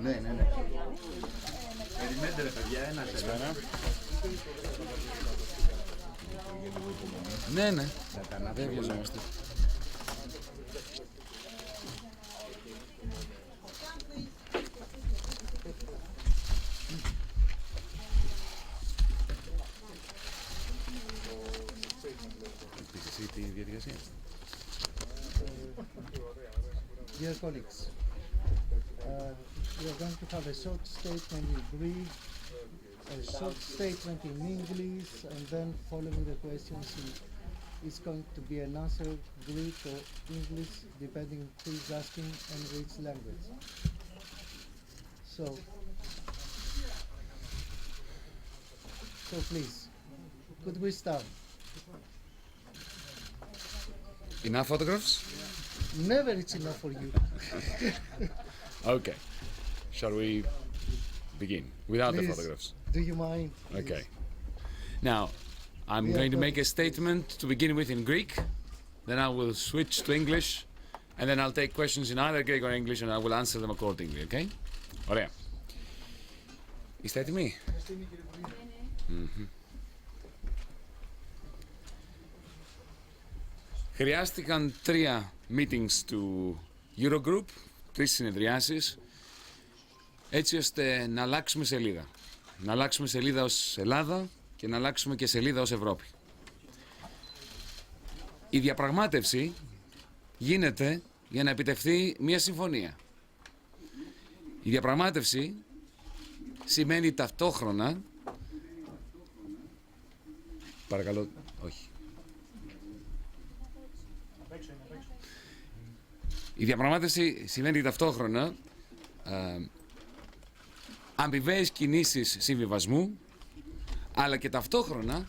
Ναι. Περιμένετε ρε παιδιά, ένα σέρα. Ναι. Δεν βιαζόμαστε. Τη διαδικασία. Dear colleagues, we are going to have a short statement in Greek, a short statement in English, and then following the questions, it's going to be an answer Greek or English, depending who is asking and which language. So please, could we start? Enough photographs? Never it's enough for you. Okay. Shall we begin without the Please, photographs? do you mind? Okay. Now, I'm going to make a statement to begin with in Greek. Then I will switch to English. And then I'll take questions in either Greek or English and I will answer them accordingly, okay? Ωραία. Είστε έτοιμοι? Χρειάστηκαν 3 meetings του Eurogroup, 3 συνεδριάσεις, έτσι ώστε να αλλάξουμε σελίδα. Να αλλάξουμε σελίδα ως Ελλάδα και να αλλάξουμε και σελίδα ως Ευρώπη. Η διαπραγμάτευση γίνεται για να επιτευχθεί μια συμφωνία. Η διαπραγμάτευση σημαίνει ταυτόχρονα... Παρακαλώ, όχι. Η διαπραγμάτευση σημαίνει ταυτόχρονα αμοιβαίες κινήσεις συμβιβασμού, αλλά και ταυτόχρονα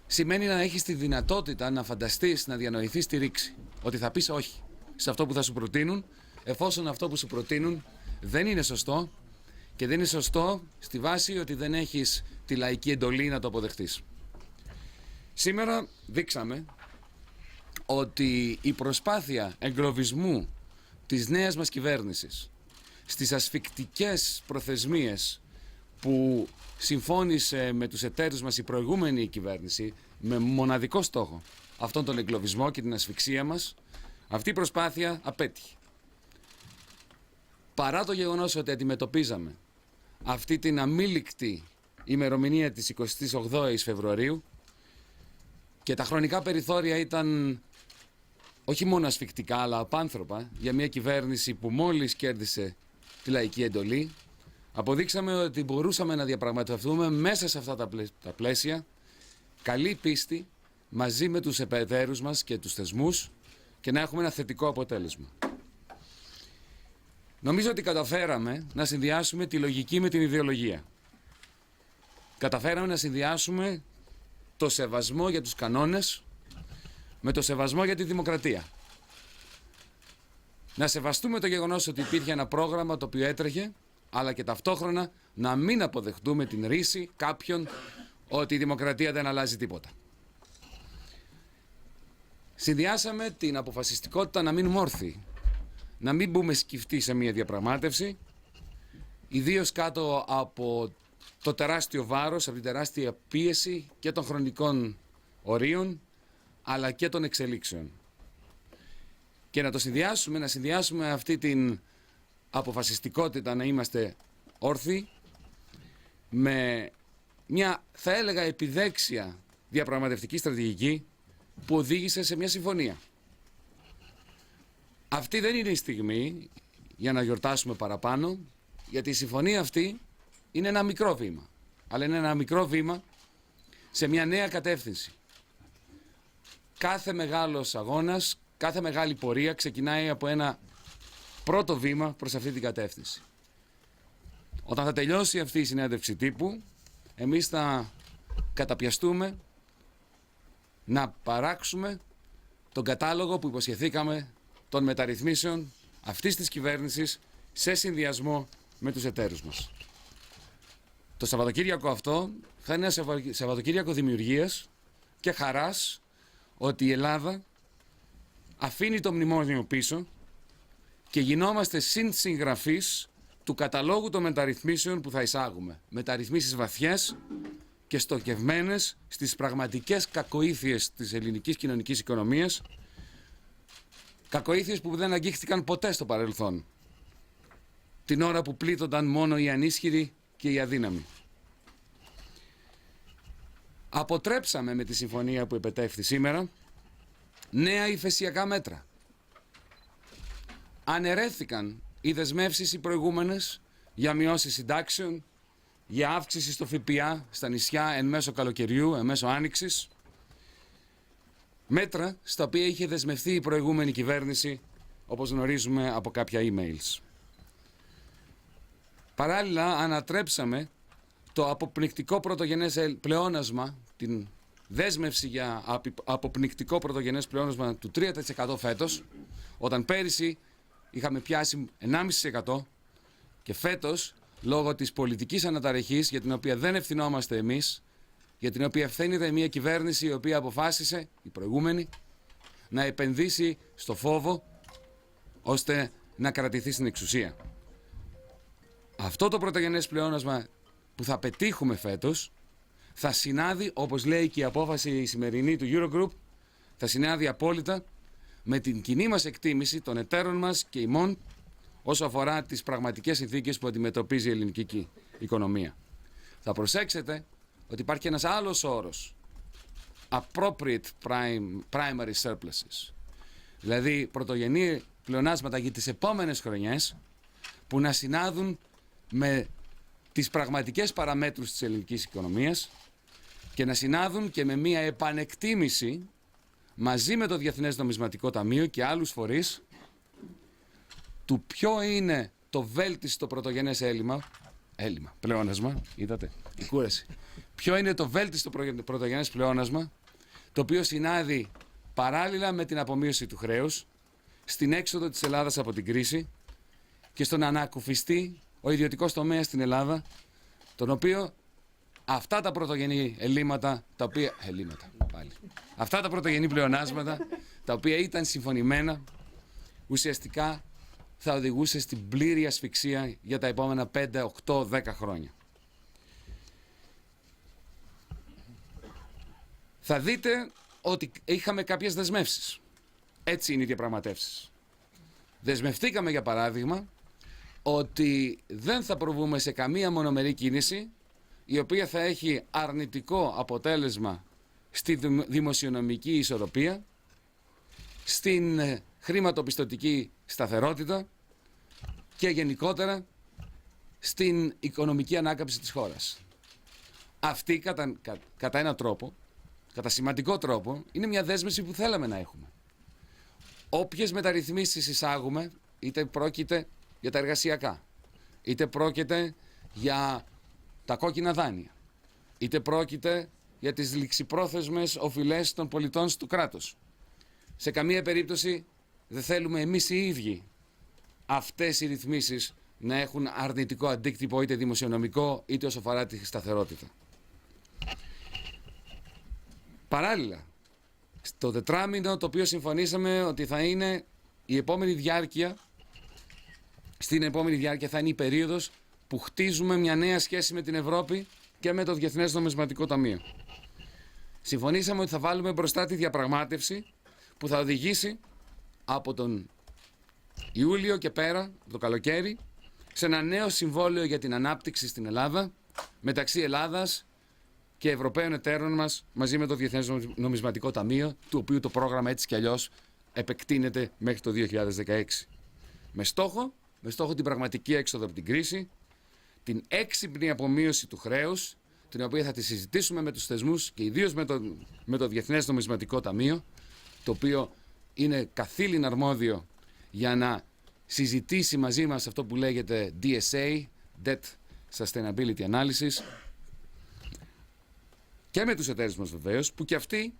σημαίνει να έχεις τη δυνατότητα να φανταστείς, να διανοηθείς τη ρήξη. Ότι θα πεις όχι σε αυτό που θα σου προτείνουν, εφόσον αυτό που σου προτείνουν δεν είναι σωστό και δεν είναι σωστό στη βάση ότι δεν έχεις τη λαϊκή εντολή να το αποδεχτείς. Σήμερα δείξαμε ότι η προσπάθεια εγκλωβισμού της νέας μας κυβέρνησης στις ασφικτικές προθεσμίες που συμφώνησε με τους εταίρους μας η προηγούμενη κυβέρνηση με μοναδικό στόχο αυτόν τον εγκλωβισμό και την ασφυξία μας, αυτή η προσπάθεια απέτυχε. Παρά το γεγονός ότι αντιμετωπίζαμε αυτή την αμήλικτη ημερομηνία της 28ης Φεβρουαρίου και τα χρονικά περιθώρια ήταν όχι μόνο ασφικτικά αλλά απάνθρωπα για μια κυβέρνηση που μόλις κέρδισε τη λαϊκή εντολή, αποδείξαμε ότι μπορούσαμε να διαπραγματευτούμε μέσα σε αυτά τα πλαίσια καλή πίστη μαζί με τους εταίρους μας και τους θεσμούς και να έχουμε ένα θετικό αποτέλεσμα. Νομίζω ότι καταφέραμε να συνδυάσουμε τη λογική με την ιδεολογία. Καταφέραμε να συνδυάσουμε το σεβασμό για τους κανόνες με το σεβασμό για τη δημοκρατία. Να σεβαστούμε το γεγονός ότι υπήρχε ένα πρόγραμμα το οποίο έτρεχε, αλλά και ταυτόχρονα να μην αποδεχτούμε την ρίση κάποιων ότι η δημοκρατία δεν αλλάζει τίποτα. Συνδυάσαμε την αποφασιστικότητα να μείνουμε όρθιοι, να μην μπούμε σκυφτοί σε μια διαπραγμάτευση, ιδίως κάτω από το τεράστιο βάρος, από την τεράστια πίεση και των χρονικών ορίων, αλλά και των εξελίξεων. Και να το συνδυάσουμε, να συνδυάσουμε αυτή την αποφασιστικότητα να είμαστε όρθιοι με μια, θα έλεγα, επιδέξια διαπραγματευτική στρατηγική που οδήγησε σε μια συμφωνία. Αυτή δεν είναι η στιγμή για να γιορτάσουμε παραπάνω, γιατί η συμφωνία αυτή είναι ένα μικρό βήμα, αλλά είναι ένα μικρό βήμα σε μια νέα κατεύθυνση. Κάθε μεγάλος αγώνας, κάθε μεγάλη πορεία ξεκινάει από ένα πρώτο βήμα προς αυτή την κατεύθυνση. Όταν θα τελειώσει αυτή η συνέντευξη τύπου, εμείς θα καταπιαστούμε να παράξουμε τον κατάλογο που υποσχεθήκαμε των μεταρρυθμίσεων αυτής της κυβέρνησης σε συνδυασμό με τους εταίρους μας. Το Σαββατοκύριακο αυτό θα είναι ένα Σαββατοκύριακο δημιουργίας και χαράς ότι η Ελλάδα αφήνει το μνημόνιο πίσω και γινόμαστε συνσυγγραφείς του καταλόγου των μεταρρυθμίσεων που θα εισάγουμε. Μεταρρυθμίσεις βαθιές και στοχευμένες στις πραγματικές κακοήθειες της ελληνικής κοινωνικής οικονομίας, κακοήθειες που δεν αγγίχθηκαν ποτέ στο παρελθόν, την ώρα που πλήττονταν μόνο οι ανίσχυροι και οι αδύναμοι. Αποτρέψαμε με τη συμφωνία που επετέφθη σήμερα νέα υφεσιακά μέτρα. Αναιρέθηκαν οι δεσμεύσεις οι προηγούμενες για μειώσεις συντάξεων, για αύξηση στο ΦΠΑ στα νησιά εν μέσω καλοκαιριού, εν μέσω άνοιξης. Μέτρα στα οποία είχε δεσμευθεί η προηγούμενη κυβέρνηση, όπως γνωρίζουμε από κάποια emails. Παράλληλα ανατρέψαμε το αποπνικτικό πρωτογενές πλεόνασμα, την δέσμευση για αποπνικτικό πρωτογενές πλεόνασμα του 3% φέτος, όταν πέρυσι είχαμε πιάσει 1,5% και φέτος, λόγω της πολιτικής αναταραχής για την οποία δεν ευθυνόμαστε εμείς, για την οποία ευθύνεται μια κυβέρνηση η οποία αποφάσισε, η προηγούμενη, να επενδύσει στο φόβο ώστε να κρατηθεί στην εξουσία. Αυτό το πρωτογενές πλεόνασμα που θα πετύχουμε φέτος θα συνάδει, όπως λέει και η απόφαση η σημερινή του Eurogroup, θα συνάδει απόλυτα με την κοινή μας εκτίμηση των εταίρων μας και ημών όσο αφορά τις πραγματικές συνθήκες που αντιμετωπίζει η ελληνική οικονομία. Θα προσέξετε ότι υπάρχει ένας άλλος όρος, appropriate primary surpluses, δηλαδή πρωτογενή πλεονάσματα για τις επόμενες χρονιές που να συνάδουν με τις πραγματικές παραμέτρους της ελληνικής οικονομίας και να συνάδουν και με μια επανεκτίμηση μαζί με το Διεθνές Νομισματικό Ταμείο και άλλους φορείς του ποιο είναι το βέλτιστο πρωτογενές πλεόνασμα, είδατε, η κούραση. Ποιο είναι το βέλτιστο πρωτογενές πλεόνασμα, το οποίο συνάδει παράλληλα με την απομείωση του χρέους, στην έξοδο της Ελλάδας από την κρίση και στο να ανακουφιστεί ο ιδιωτικός τομέας στην Ελλάδα, τον οποίο αυτά τα πρωτογενή αυτά τα πρωτογενή πλεονάσματα, τα οποία ήταν συμφωνημένα, ουσιαστικά θα οδηγούσε στην πλήρη ασφυξία για τα επόμενα 5, 8, 10 χρόνια. Θα δείτε ότι είχαμε κάποιες δεσμεύσεις. Έτσι είναι οι διαπραγματεύσεις. Δεσμευτήκαμε, για παράδειγμα, ότι δεν θα προβούμε σε καμία μονομερή κίνηση η οποία θα έχει αρνητικό αποτέλεσμα στη δημοσιονομική ισορροπία, στην χρηματοπιστωτική σταθερότητα και γενικότερα στην οικονομική ανάκαμψη της χώρας. Αυτή κατά έναν τρόπο, κατά σημαντικό τρόπο, είναι μια δέσμευση που θέλαμε να έχουμε. Όποιες μεταρρυθμίσεις εισάγουμε, είτε πρόκειται για τα εργασιακά, είτε πρόκειται για τα κόκκινα δάνεια, είτε πρόκειται για τις ληξιπρόθεσμες οφειλές των πολιτών του κράτους. Σε καμία περίπτωση δεν θέλουμε εμείς οι ίδιοι αυτές οι ρυθμίσεις να έχουν αρνητικό αντίκτυπο είτε δημοσιονομικό είτε όσο αφορά τη σταθερότητα. Παράλληλα, στο τετράμινο το οποίο συμφωνήσαμε ότι θα είναι η επόμενη διάρκεια, στην επόμενη διάρκεια θα είναι η περίοδος που χτίζουμε μια νέα σχέση με την Ευρώπη και με το Διεθνές Νομισματικό Ταμείο. Συμφωνήσαμε ότι θα βάλουμε μπροστά τη διαπραγμάτευση που θα οδηγήσει από τον Ιούλιο και πέρα, το καλοκαίρι, σε ένα νέο συμβόλαιο για την ανάπτυξη στην Ελλάδα μεταξύ Ελλάδας και Ευρωπαίων εταίρων μας μαζί με το Διεθνές Νομισματικό Ταμείο, του οποίου το πρόγραμμα έτσι κι αλλιώς επεκτείνεται μέχρι το 2016. Με στόχο την πραγματική έξοδο από την κρίση, την έξυπνη απομείωση του χρέους, την οποία θα τη συζητήσουμε με τους θεσμούς και ιδίως με το Διεθνές Νομισματικό Ταμείο, το οποίο είναι καθήλυνα αρμόδιο για να συζητήσει μαζί μας αυτό που λέγεται DSA, Debt Sustainability Analysis, και με τους εταίρους μας βεβαίως, που και αυτοί,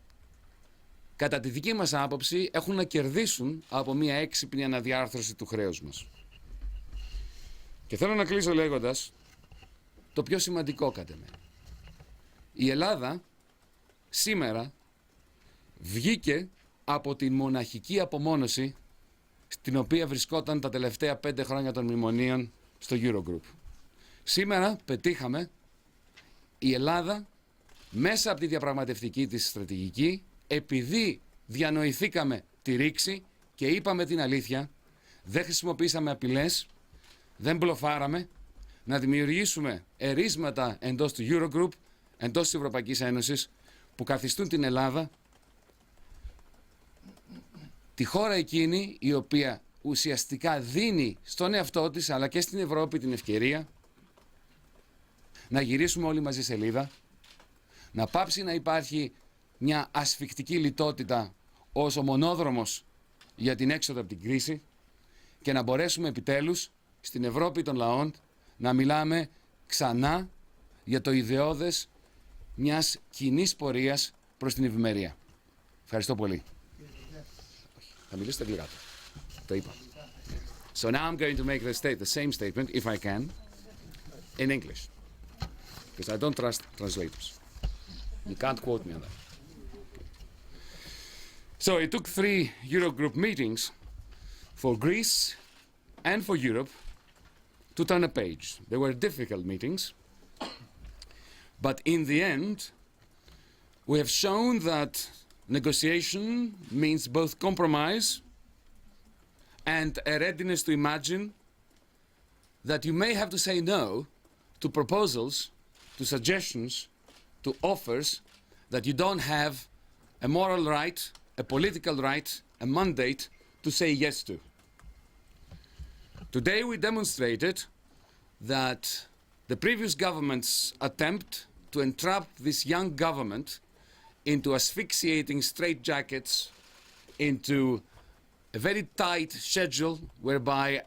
κατά τη δική μας άποψη, έχουν να κερδίσουν από μια έξυπνη αναδιάρθρωση του χρέους μας. Και θέλω να κλείσω λέγοντας το πιο σημαντικό κατά μένα. Η Ελλάδα σήμερα βγήκε από την μοναχική απομόνωση στην οποία βρισκόταν τα τελευταία 5 χρόνια των μνημονίων στο Eurogroup. Σήμερα πετύχαμε η Ελλάδα μέσα από τη διαπραγματευτική της στρατηγική, επειδή διανοηθήκαμε τη ρήξη και είπαμε την αλήθεια, δεν χρησιμοποίησαμε απειλές, δεν μπλοφάραμε, να δημιουργήσουμε ερίσματα εντός του Eurogroup, εντός της Ευρωπαϊκής Ένωσης, που καθιστούν την Ελλάδα τη χώρα εκείνη η οποία ουσιαστικά δίνει στον εαυτό της αλλά και στην Ευρώπη την ευκαιρία να γυρίσουμε όλοι μαζί σελίδα, να πάψει να υπάρχει μια ασφικτική λιτότητα ως ο μονόδρομος για την έξοδο από την κρίση και να μπορέσουμε επιτέλους στην Ευρώπη των λαών να μιλάμε ξανά για το ιδεώδες μιας κοινής πορείας προς την ευημερία. Ευχαριστώ πολύ. Θα μιλήσω αγγλικά. Το είπα. So now I'm going to make the same statement, if I can, in English. Because I don't trust translators. You can't quote me on that. So it took 3 Eurogroup meetings for Greece and for Europe to turn a page. They were difficult meetings, but in the end, we have shown that negotiation means both compromise and a readiness to imagine that you may have to say no to proposals, to suggestions, to offers that you don't have a moral right, a political right, a mandate to say yes to. Today we demonstrated that the previous government's attempt to entrap this young government into asphyxiating straitjackets, into a very tight schedule whereby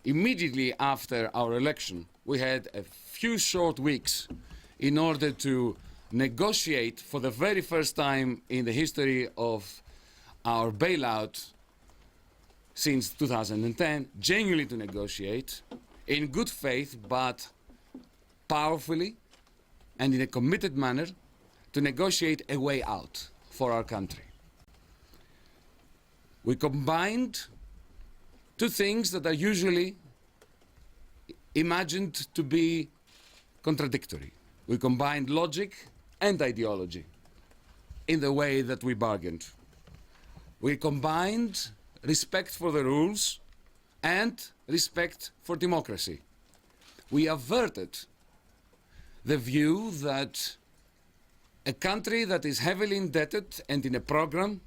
immediately after our election we had a few short weeks in order to negotiate for the very first time in the history of our bailout since 2010, genuinely to negotiate in good faith but powerfully and in a committed manner to negotiate a way out for our country. We combined two things that are usually imagined to be contradictory. We combined logic and ideology in the way that we bargained. We combined respect for the rules and respect for democracy. We averted the view that a country that is heavily indebted and in a program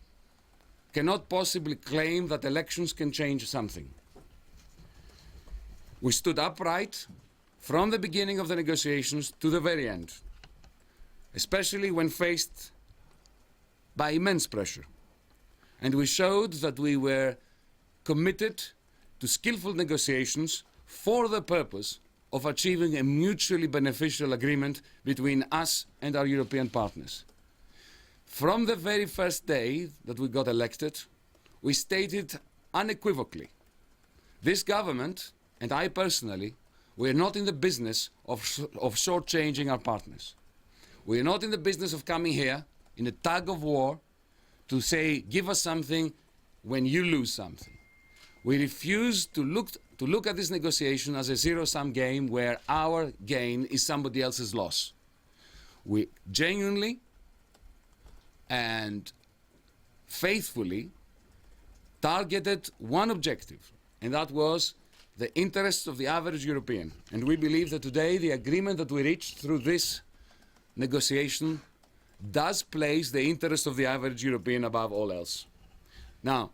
cannot possibly claim that elections can change something. We stood upright from the beginning of the negotiations to the very end, especially when faced by immense pressure. And we showed that we were committed to skillful negotiations for the purpose of achieving a mutually beneficial agreement between us and our European partners. From the very first day that we got elected, we stated unequivocally, this government, and I personally, we are not in the business of shortchanging our partners. We are not in the business of coming here in a tug of war to say, give us something when you lose something. We refuse to look at this negotiation as a zero-sum game where our gain is somebody else's loss. We genuinely and faithfully targeted one objective, and that was the interests of the average European. And we believe that today the agreement that we reached through this negotiation does place the interest of the average European above all else. Now,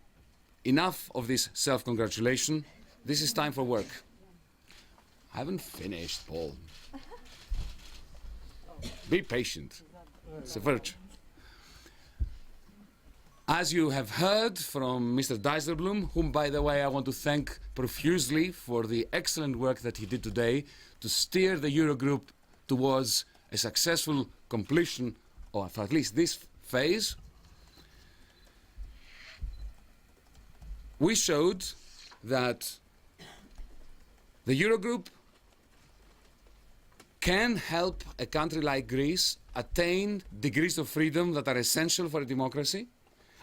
enough of this self-congratulation. This is time for work. I haven't finished, Paul. Be patient. It's a virtue. As you have heard from Mr. Dijsselbloem, whom, by the way, I want to thank profusely for the excellent work that he did today to steer the Eurogroup towards a successful completion of at least this phase, we showed that the Eurogroup can help a country like Greece attain degrees of freedom that are essential for a democracy,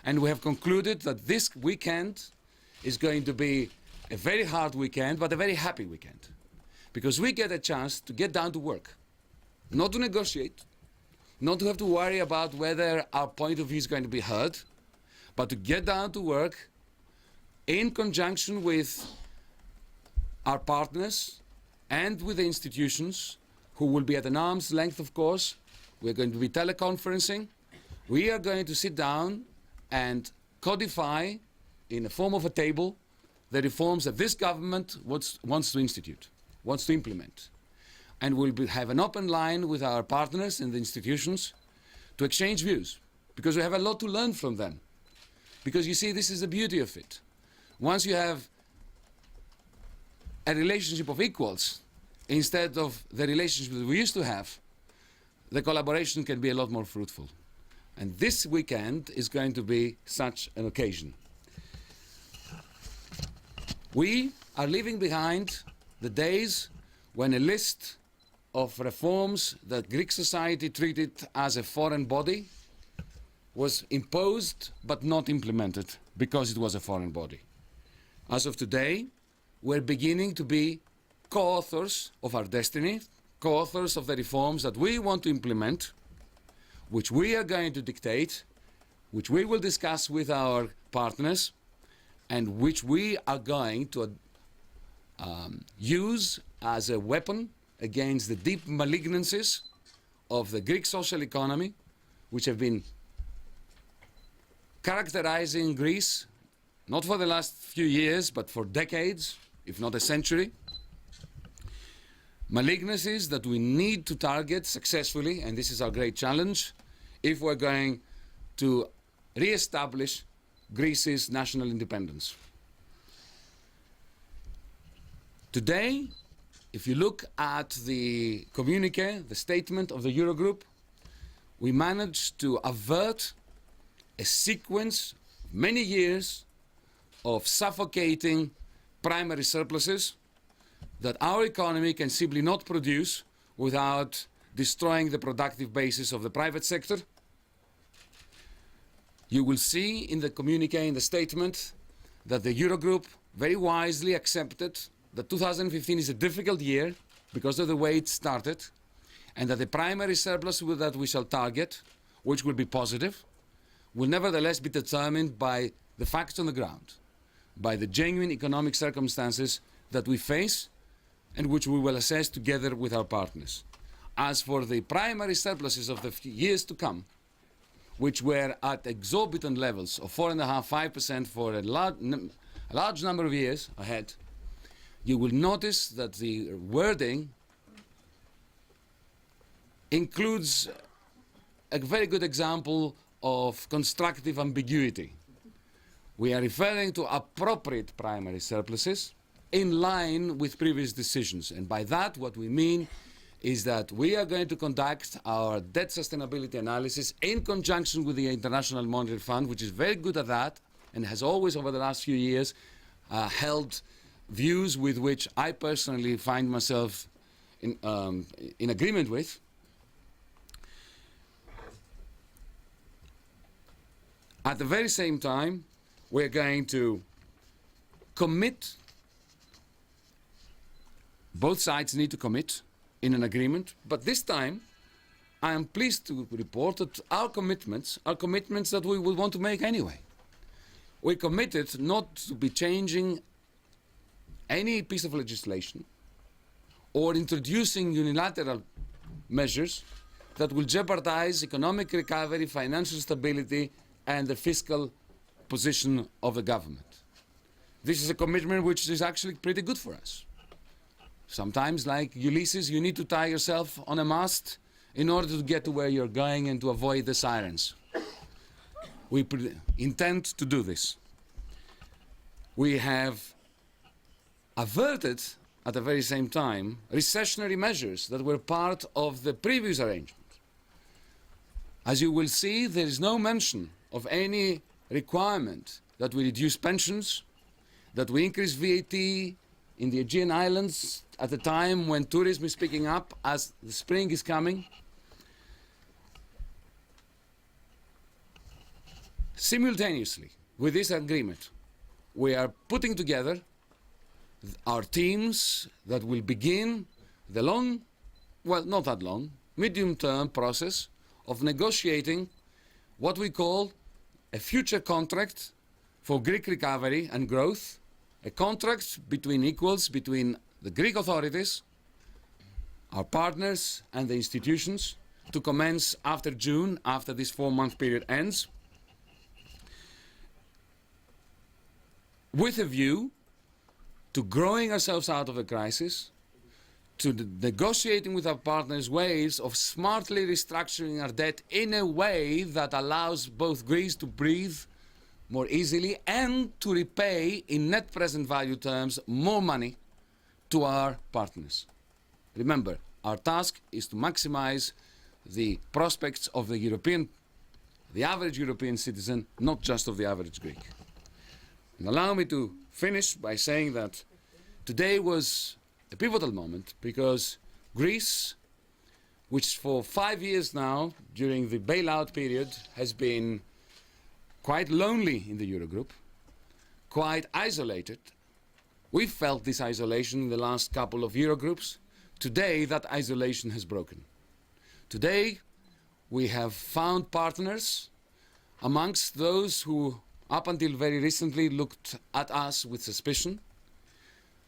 And we have concluded that this weekend is going to be a very hard weekend, but a very happy weekend. Because we get a chance to get down to work. Not to negotiate, not to have to worry about whether our point of view is going to be heard, but to get down to work in conjunction with our partners and with the institutions who will be at an arm's length, of course. We're going to be teleconferencing. We are going to sit down and codify in the form of a table the reforms that this government wants to institute, wants to implement. And we'll have an open line with our partners and the institutions to exchange views, because we have a lot to learn from them. Because you see, this is the beauty of it. Once you have a relationship of equals, instead of the relationship that we used to have, the collaboration can be a lot more fruitful. And this weekend is going to be such an occasion. We are leaving behind the days when a list of reforms that Greek society treated as a foreign body was imposed but not implemented because it was a foreign body. As of today, we're beginning to be co-authors of our destiny, co-authors of the reforms that we want to implement, which we are going to dictate, which we will discuss with our partners, and which we are going to use as a weapon against the deep malignancies of the Greek social economy, which have been characterizing Greece, not for the last few years, but for decades, if not a century. Malignancies that we need to target successfully, and this is our great challenge, if we're going to re-establish Greece's national independence. Today, if you look at the communiqué, the statement of the Eurogroup, we managed to avert a sequence of many years of suffocating primary surpluses that our economy can simply not produce without destroying the productive basis of the private sector. You will see in the communiqué, in the statement, that the Eurogroup very wisely accepted that 2015 is a difficult year because of the way it started, and that the primary surplus that we shall target, which will be positive, will nevertheless be determined by the facts on the ground, by the genuine economic circumstances that we face and which we will assess together with our partners. As for the primary surpluses of the years to come, which were at exorbitant levels of 4.5–5% for a large number of years ahead, you will notice that the wording includes a very good example of constructive ambiguity. We are referring to appropriate primary surpluses in line with previous decisions. And by that, what we mean is that we are going to conduct our debt sustainability analysis in conjunction with the International Monetary Fund, which is very good at that and has always, over the last few years, held views with which I personally find myself in agreement with. At the very same time, we're going to commit, both sides need to commit in an agreement, but this time I am pleased to report that our commitments are commitments that we will want to make anyway. We committed not to be changing any piece of legislation or introducing unilateral measures that will jeopardize economic recovery, financial stability, and the fiscal position of the government. This is a commitment which is actually pretty good for us. Sometimes, like Ulysses, you need to tie yourself on a mast in order to get to where you're going and to avoid the sirens. We intend to do this. We have averted, at the very same time, recessionary measures that were part of the previous arrangement. As you will see, there is no mention of any requirement that we reduce pensions, that we increase VAT in the Aegean Islands at a time when tourism is picking up as the spring is coming. Simultaneously with this agreement, we are putting together our teams that will begin the long, well, not that long, medium-term process of negotiating what we call a future contract for Greek recovery and growth, a contract between equals, between the Greek authorities, our partners and the institutions, to commence after June, after this 4-month period ends, with a view to growing ourselves out of the crisis, to negotiating with our partners ways of smartly restructuring our debt in a way that allows both Greece to breathe more easily and to repay in net present value terms more money to our partners. Remember, our task is to maximize the prospects of the average European citizen, not just of the average Greek. And allow me to finish by saying that today was a pivotal moment because Greece, which for 5 years now, during the bailout period, has been quite lonely in the Eurogroup, quite isolated. We felt this isolation in the last couple of Eurogroups. Today, that isolation has broken. Today, we have found partners amongst those who, up until very recently, looked at us with suspicion.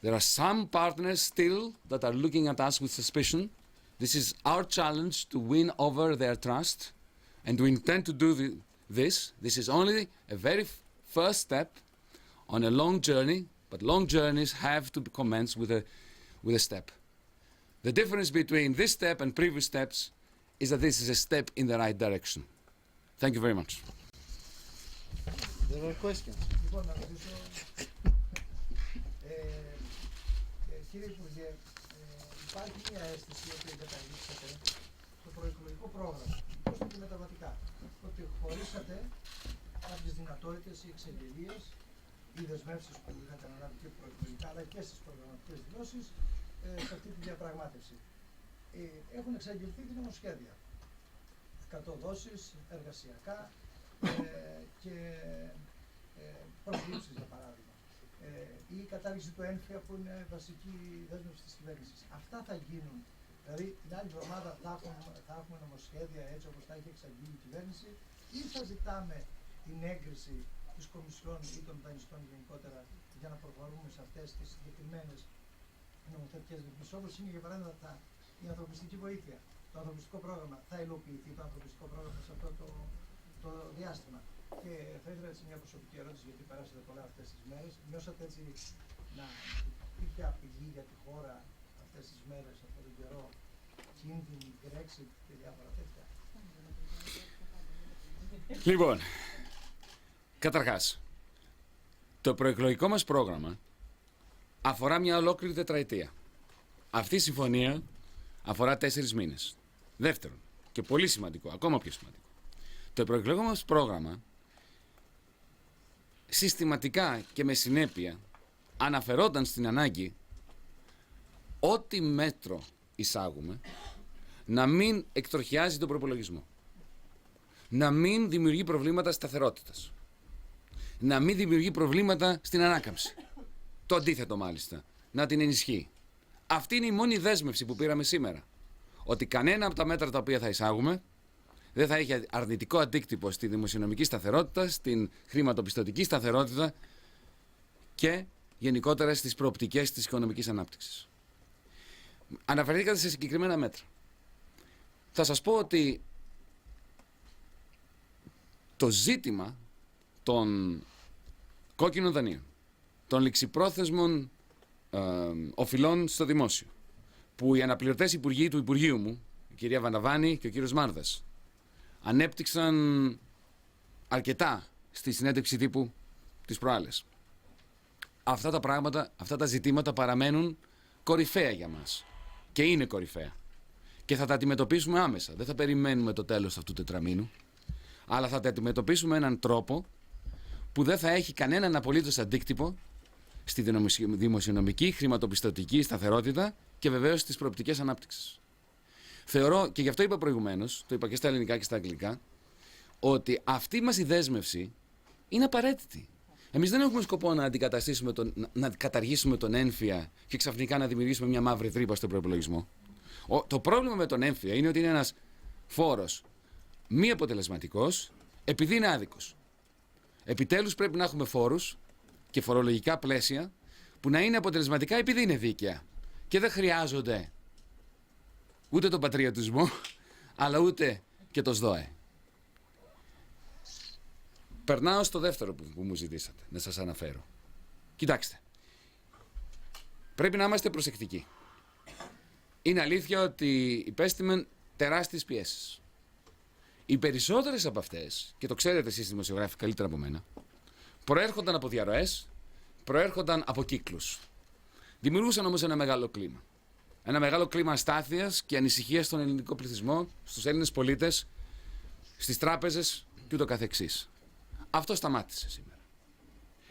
There are some partners still that are looking at us with suspicion. This is our challenge to win over their trust, and we intend to do this. This is only a very first step on a long journey, but long journeys have to commence with a step. The difference between this step and previous steps is that this is a step in the right direction. Thank you very much. There are questions. Κύριε Υπουργέ, υπάρχει μια αίσθηση ότι εγκαταλείψατε το προεκλογικό πρόγραμμα, ώστε και μεταβατικά, ότι χωρίσατε κάποιες δυνατότητες ή εξαγγελίες ή δεσμεύσεις που είχατε αναλάβει και προεκλογικά αλλά και στις προγραμματικές δηλώσεις σε αυτή τη διαπραγμάτευση. Έχουν εξαγγελθεί νομοσχέδια, 100 δόσεις εργασιακά και προσλήψεις για παράδειγμα. Η κατάργηση του έμφυα που είναι βασική δέσμευση της κυβέρνησης. Αυτά θα γίνουν. Δηλαδή την άλλη εβδομάδα θα έχουμε νομοσχέδια έτσι όπως τα έχει εξαγγείλει η κυβέρνηση ή θα ζητάμε την έγκριση της Κομισιόν ή των δανειστών γενικότερα για να προχωρούμε σε αυτές τις συγκεκριμένες νομοθετικές ρυθμίσεις. Όπως είναι για παράδειγμα η ανθρωπιστική βοήθεια. Το ανθρωπιστικό πρόγραμμα θα υλοποιηθεί το ανθρωπιστικό πρόγραμμα σε αυτό το διάστημα. Και θα ήθελα έτσι μια προσωπική ερώτηση, γιατί περάσατε πολλά αυτές τις μέρες. Νιώσατε έτσι να υπήρχε απειλή για τη χώρα αυτές τις μέρες, αυτόν τον καιρό, κίνδυνοι, Brexit και διάφορα τέτοια? Λοιπόν, καταρχάς, το προεκλογικό μας πρόγραμμα αφορά μια ολόκληρη τετραετία. Αυτή η συμφωνία αφορά 4 μήνες. Δεύτερον, και πολύ σημαντικό, ακόμα πιο σημαντικό, το προεκλογικό μας πρόγραμμα συστηματικά και με συνέπεια αναφερόταν στην ανάγκη ό,τι μέτρο εισάγουμε να μην εκτροχιάζει τον προπολογισμό, να μην δημιουργεί προβλήματα σταθερότητας, να μην δημιουργεί προβλήματα στην ανάκαμψη. Το αντίθετο μάλιστα, να την ενισχύει. Αυτή είναι η μόνη δέσμευση που πήραμε σήμερα. Ότι κανένα από τα μέτρα τα οποία θα εισάγουμε δεν θα έχει αρνητικό αντίκτυπο στη δημοσιονομική σταθερότητα, στην χρηματοπιστωτική σταθερότητα και γενικότερα στις προοπτικές της οικονομικής ανάπτυξης. Αναφερθήκατε σε συγκεκριμένα μέτρα. Θα σας πω ότι το ζήτημα των κόκκινων δανείων, των ληξιπρόθεσμων οφειλών στο δημόσιο, που οι αναπληρωτές υπουργοί του Υπουργείου μου, η κυρία Βαναβάνη και ο κύριος Μάρδας, ανέπτυξαν αρκετά στη συνέντευξη τύπου της προάλλες. Αυτά τα πράγματα, αυτά τα ζητήματα παραμένουν κορυφαία για μας. Και είναι κορυφαία. Και θα τα αντιμετωπίσουμε άμεσα. Δεν θα περιμένουμε το τέλος αυτού του τετραμήνου, αλλά θα τα αντιμετωπίσουμε με έναν τρόπο που δεν θα έχει κανέναν απολύτως αντίκτυπο στη δημοσιονομική, χρηματοπιστωτική σταθερότητα και βεβαίως στις προοπτικές ανάπτυξης. Θεωρώ, και γι' αυτό είπα προηγουμένως, το είπα και στα ελληνικά και στα αγγλικά, ότι αυτή μας η δέσμευση είναι απαραίτητη. Εμείς δεν έχουμε σκοπό να καταργήσουμε τον έμφυα και ξαφνικά να δημιουργήσουμε μια μαύρη τρύπα στον προϋπολογισμό. Το πρόβλημα με τον έμφυα είναι ότι είναι ένας φόρος μη αποτελεσματικός επειδή είναι άδικος. Επιτέλους πρέπει να έχουμε φόρους και φορολογικά πλαίσια που να είναι αποτελεσματικά επειδή είναι δίκαια και δεν χρειάζονται ούτε τον πατριωτισμό αλλά ούτε και το ΣΔΟΕ. Περνάω στο δεύτερο που μου ζητήσατε να σας αναφέρω. Κοιτάξτε, πρέπει να είμαστε προσεκτικοί. Είναι αλήθεια ότι υπέστημεν τεράστιες πιέσεις. Οι περισσότερες από αυτές, και το ξέρετε εσείς δημοσιογράφοι καλύτερα από μένα, προέρχονταν από διαρροές, προέρχονταν από κύκλους. Δημιουργούσαν όμως ένα μεγάλο κλίμα. Ένα μεγάλο κλίμα αστάθειας και ανησυχίας στον ελληνικό πληθυσμό, στους Έλληνες πολίτες, στις τράπεζες και ούτω καθεξής. Αυτό σταμάτησε σήμερα.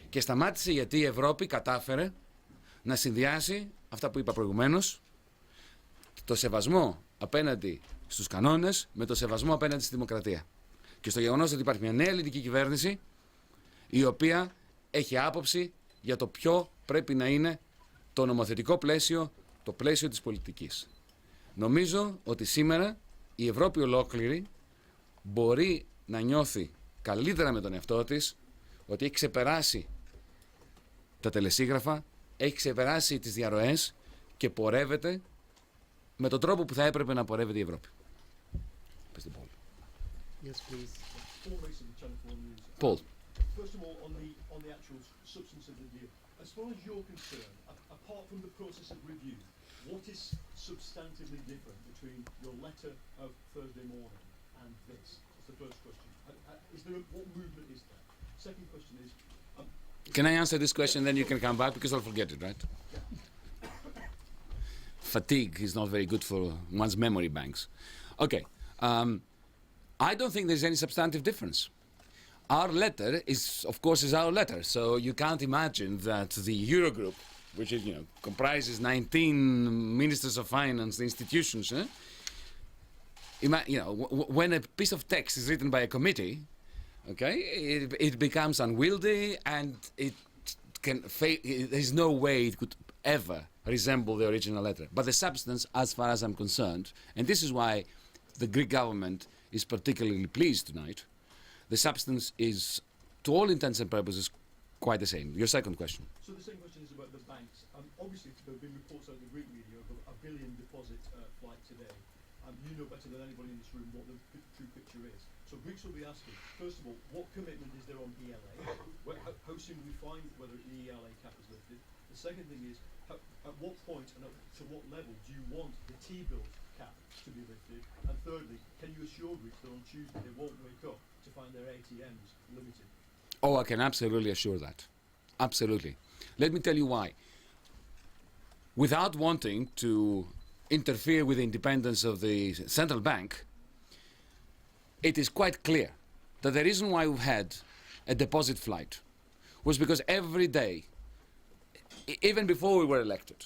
Και σταμάτησε γιατί η Ευρώπη κατάφερε να συνδυάσει αυτά που είπα προηγουμένως, το σεβασμό απέναντι στους κανόνες με το σεβασμό απέναντι στη δημοκρατία. Και στο γεγονός ότι υπάρχει μια νέα ελληνική κυβέρνηση η οποία έχει άποψη για το ποιο πρέπει να είναι το νομοθετικό πλαίσιο, το πλαίσιο της πολιτικής. Νομίζω ότι σήμερα η Ευρώπη ολόκληρη μπορεί να νιώθει καλύτερα με τον εαυτό της ότι έχει ξεπεράσει τα τελεσίγραφα, έχει ξεπεράσει τις διαρροές και πορεύεται με τον τρόπο που θα έπρεπε να πορεύεται η Ευρώπη. Yes, please. Paul. First of all, on the actual substance of the deal, as far as you're concerned, apart from the process of review, what is substantively different between your letter of Thursday morning and this? That's the first question. What movement is there? Second question is... Can I answer this question, then you can come back, because I'll forget it, right? Fatigue is not very good for one's memory banks. Okay. I don't think there's any substantive difference. Our letter of course, our letter. So you can't imagine that the Eurogroup, which is, comprises 19 ministers of finance, the institutions, when a piece of text is written by a committee, okay, it becomes unwieldy and there's no way it could ever resemble the original letter. But the substance, as far as I'm concerned, and this is why the Greek government is particularly pleased tonight, the substance is, to all intents and purposes, quite the same. Your second question. So the second question is about the banks. Obviously, there have been reports out of the Greek media of a billion deposit flight today. You know better than anybody in this room what the true picture is. So Greeks will be asking, first of all, what commitment is there on ELA? How soon will we find whether the ELA cap is lifted? The second thing is, at what point and to what level do you want the T-bill cap to be lifted? And thirdly, can you assure Greeks that on Tuesday they won't wake up to find their ATMs limited? Oh, I can absolutely assure that. Absolutely. Let me tell you why. Without wanting to interfere with the independence of the central bank, it is quite clear that the reason why we've had a deposit flight was because every day, even before we were elected,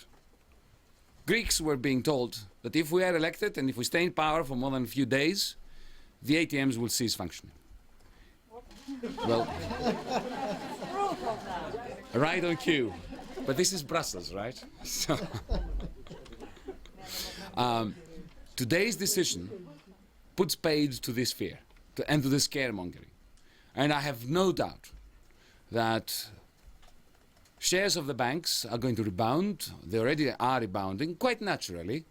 Greeks were being told that if we are elected and if we stay in power for more than a few days, the ATMs will cease functioning. Well, right on cue. But this is Brussels, right? So, today's decision puts paid to this fear and to the scaremongering. And I have no doubt that shares of the banks are going to rebound. They already are rebounding quite naturally.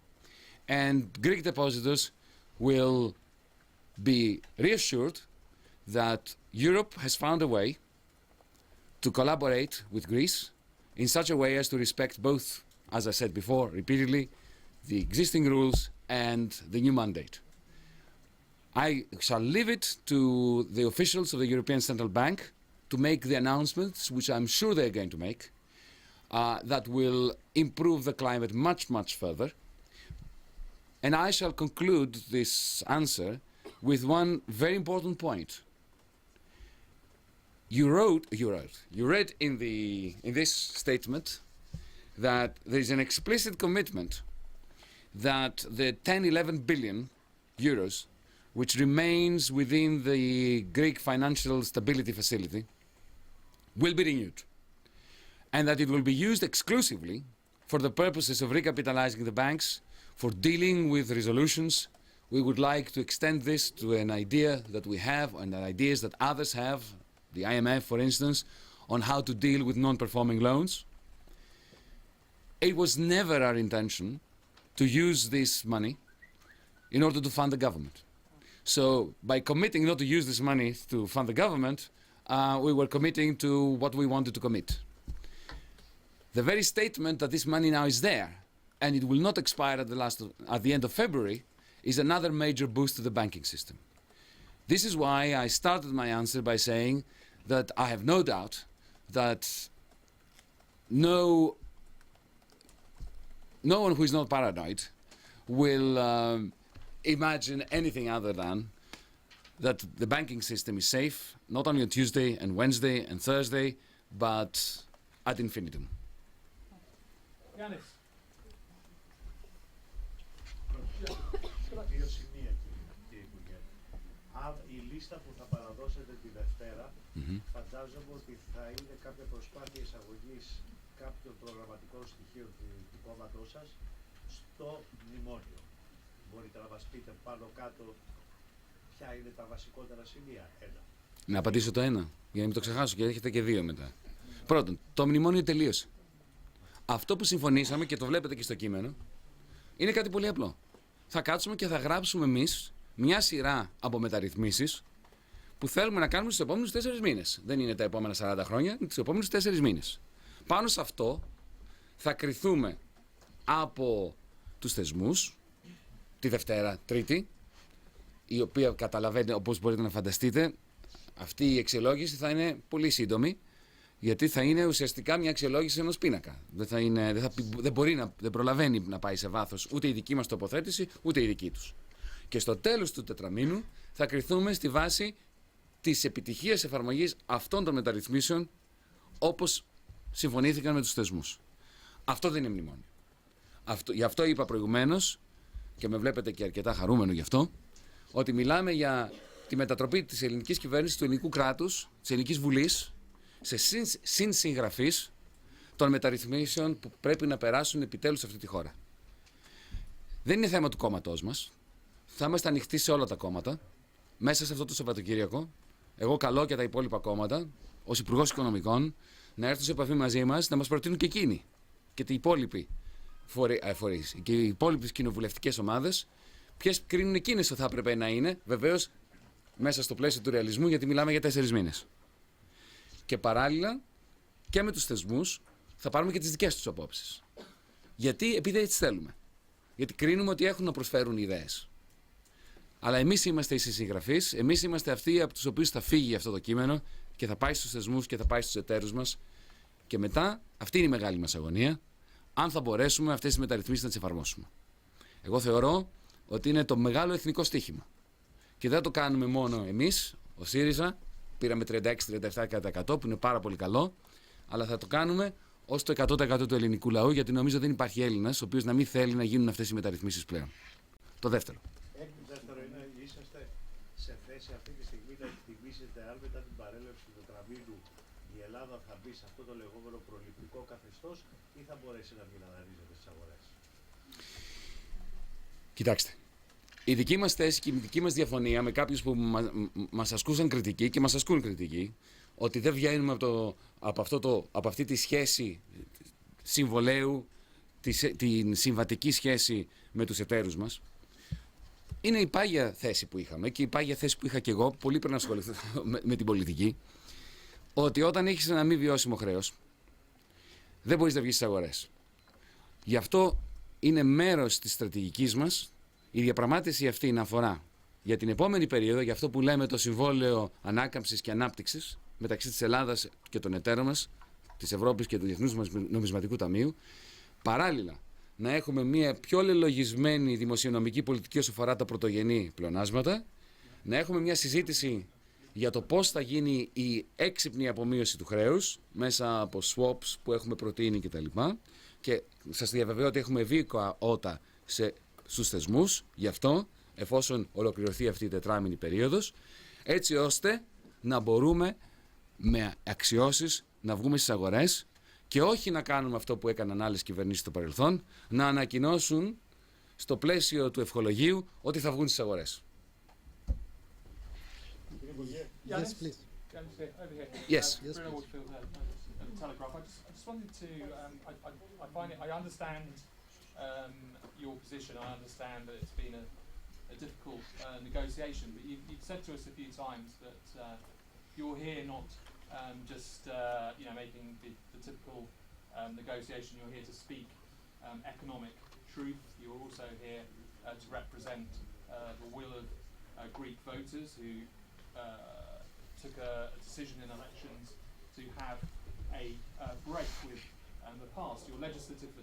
And Greek depositors will be reassured that Europe has found a way to collaborate with Greece in such a way as to respect both, as I said before, repeatedly, the existing rules and the new mandate. I shall leave it to the officials of the European Central Bank to make the announcements, which I'm sure they're going to make, that will improve the climate much, much further. And I shall conclude this answer with one very important point. You read in this statement that there is an explicit commitment that the 10-11 billion euros, which remains within the Greek financial stability facility, will be renewed, and that it will be used exclusively for the purposes of recapitalizing the banks, for dealing with resolutions. We would like to extend this to an idea that we have and the ideas that others have, the IMF for instance, on how to deal with non-performing loans. It was never our intention to use this money in order to fund the government. So by committing not to use this money to fund the government, we were committing to what we wanted to commit. The very statement that this money now is there and it will not expire at the end of February is another major boost to the banking system. This is why I started my answer by saying that I have no doubt that no one who is not paranoid will imagine anything other than that the banking system is safe, not only on Tuesday and Wednesday and Thursday, but ad infinitum. Yannis. Δύο σημεία, κύριε Υπουργέ. Η λίστα που θα παραδώσετε τη Δευτέρα, φαντάζομαι ότι θα είναι κάποια προσπάθεια εισαγωγής κάποιων προγραμματικών στοιχείων του κόμματός σας στο μνημόνιο. Μπορείτε να μας πείτε πάνω κάτω ποια είναι τα βασικότερα σημεία? Ένα. Να απαντήσω το ένα, για να μην το ξεχάσω και έχετε και δύο μετά. Πρώτον, το μνημόνιο τελείωσε. Αυτό που συμφωνήσαμε και το βλέπετε και στο κείμενο είναι κάτι πολύ απλό. Θα κάτσουμε και θα γράψουμε εμείς μια σειρά από μεταρρυθμίσεις που θέλουμε να κάνουμε στους επόμενους 4 μήνες. Δεν είναι τα επόμενα 40 χρόνια, είναι τους επόμενους 4 μήνες. Πάνω σε αυτό θα κριθούμε από τους θεσμούς τη Δευτέρα, Τρίτη, η οποία καταλαβαίνετε, όπως μπορείτε να φανταστείτε, αυτή η αξιολόγηση θα είναι πολύ σύντομη, γιατί θα είναι ουσιαστικά μια αξιολόγηση ενός πίνακα. Δεν προλαβαίνει να πάει σε βάθος ούτε η δική μας τοποθέτηση, ούτε η δική τους. Και στο τέλος του τετραμήνου θα κριθούμε στη βάση της επιτυχίας εφαρμογής αυτών των μεταρρυθμίσεων όπως συμφωνήθηκαν με τους θεσμούς. Αυτό δεν είναι μνημόνιο. Γι' αυτό είπα προηγουμένως, και με βλέπετε και αρκετά χαρούμενο γι' αυτό, ότι μιλάμε για τη μετατροπή της ελληνικής κυβέρνησης, του ελληνικού κράτους, της ελληνικής βουλής, σε συνσυγγραφής των μεταρρυθμίσεων που πρέπει να περάσουν επιτέλους σε αυτή τη χώρα. Δεν είναι θέμα του κόμματός μας. Θα είμαστε ανοιχτοί σε όλα τα κόμματα. Μέσα σε αυτό το Σαββατοκύριακο, εγώ καλώ και τα υπόλοιπα κόμματα, ως Υπουργός Οικονομικών, να έρθουν σε επαφή μαζί μας, να μας προτείνουν και εκείνοι και οι υπόλοιποι φορείς και οι υπόλοιπες κοινοβουλευτικές ομάδες, ποιες κρίνουν εκείνες ότι θα έπρεπε να είναι, βεβαίως μέσα στο πλαίσιο του ρεαλισμού, γιατί μιλάμε για 4 μήνες. Και παράλληλα και με τους θεσμούς θα πάρουμε και τις δικές τους απόψεις. Γιατί? Επειδή έτσι θέλουμε. Γιατί κρίνουμε ότι έχουν να προσφέρουν ιδέες. Αλλά εμείς είμαστε οι συγγραφείς, εμείς είμαστε αυτοί από τους οποίους θα φύγει αυτό το κείμενο και θα πάει στους θεσμούς και θα πάει στους εταίρους μας. Και μετά, αυτή είναι η μεγάλη μας αγωνία, αν θα μπορέσουμε αυτές τις μεταρρυθμίσεις να τις εφαρμόσουμε. Εγώ θεωρώ ότι είναι το μεγάλο εθνικό στοίχημα. Και δεν το κάνουμε μόνο εμείς, ο ΣΥΡΙΖΑ, πήραμε 36-37% που είναι πάρα πολύ καλό, αλλά θα το κάνουμε ως το 100% του ελληνικού λαού, γιατί νομίζω δεν υπάρχει Έλληνας ο οποίος να μην θέλει να γίνουν αυτές οι μεταρρυθμίσεις πλέον. Το δεύτερο. Δεύτερο είναι, είσαστε σε θέση αυτή τη στιγμή να εκτιμήσετε αν μετά την παρέλευση του τετραμήνου η Ελλάδα θα μπει σε αυτό το λεγόμενο προληπτικό καθεστώς ή θα μπορέσει να μιλαναρίζεται στις αγορές? Κοιτάξτε. Η δική μας θέση και η δική μας διαφωνία με κάποιους που μας ασκούσαν κριτική και μας ασκούν κριτική, ότι δεν βγαίνουμε από αυτή τη σχέση συμβολέου, την συμβατική σχέση με τους εταίρους μας, είναι η πάγια θέση που είχαμε και η πάγια θέση που είχα και εγώ, πολύ πριν ασχοληθώ με την πολιτική, ότι όταν έχεις ένα μη βιώσιμο χρέος, δεν μπορείς να βγεις στις αγορές. Γι' αυτό είναι μέρος της στρατηγικής μας η διαπραγμάτευση αυτή να αφορά για την επόμενη περίοδο, για αυτό που λέμε το Συμβόλαιο Ανάκαμψης και Ανάπτυξης μεταξύ της Ελλάδας και των εταίρων μας, της Ευρώπης και του Διεθνούς Νομισματικού Ταμείου, παράλληλα να έχουμε μια πιο λελογισμένη δημοσιονομική πολιτική όσο αφορά τα πρωτογενή πλεονάσματα, να έχουμε μια συζήτηση για το πώς θα γίνει η έξυπνη απομείωση του χρέους μέσα από swaps που έχουμε προτείνει κτλ. Και σας διαβεβαιώ ότι έχουμε βήκα ότα στους θεσμούς, γι' αυτό, εφόσον ολοκληρωθεί αυτή η τετράμηνη περίοδος, έτσι ώστε να μπορούμε με αξιώσεις να βγούμε στις αγορές και όχι να κάνουμε αυτό που έκαναν άλλες κυβερνήσεις στο παρελθόν, να ανακοινώσουν στο πλαίσιο του ευχολογίου ότι θα βγουν στις αγορές. Yes, please. Yes. Yes, Bruno please. Woodfield, Telegraph. I just wanted to. I find it. I understand your position. I understand that it's been a difficult negotiation. But you've said to us a few times that you're here not just making the typical negotiation. You're here to speak economic truth. You're also here to represent the will of Greek voters who took a decision in elections to have a break with the past. Your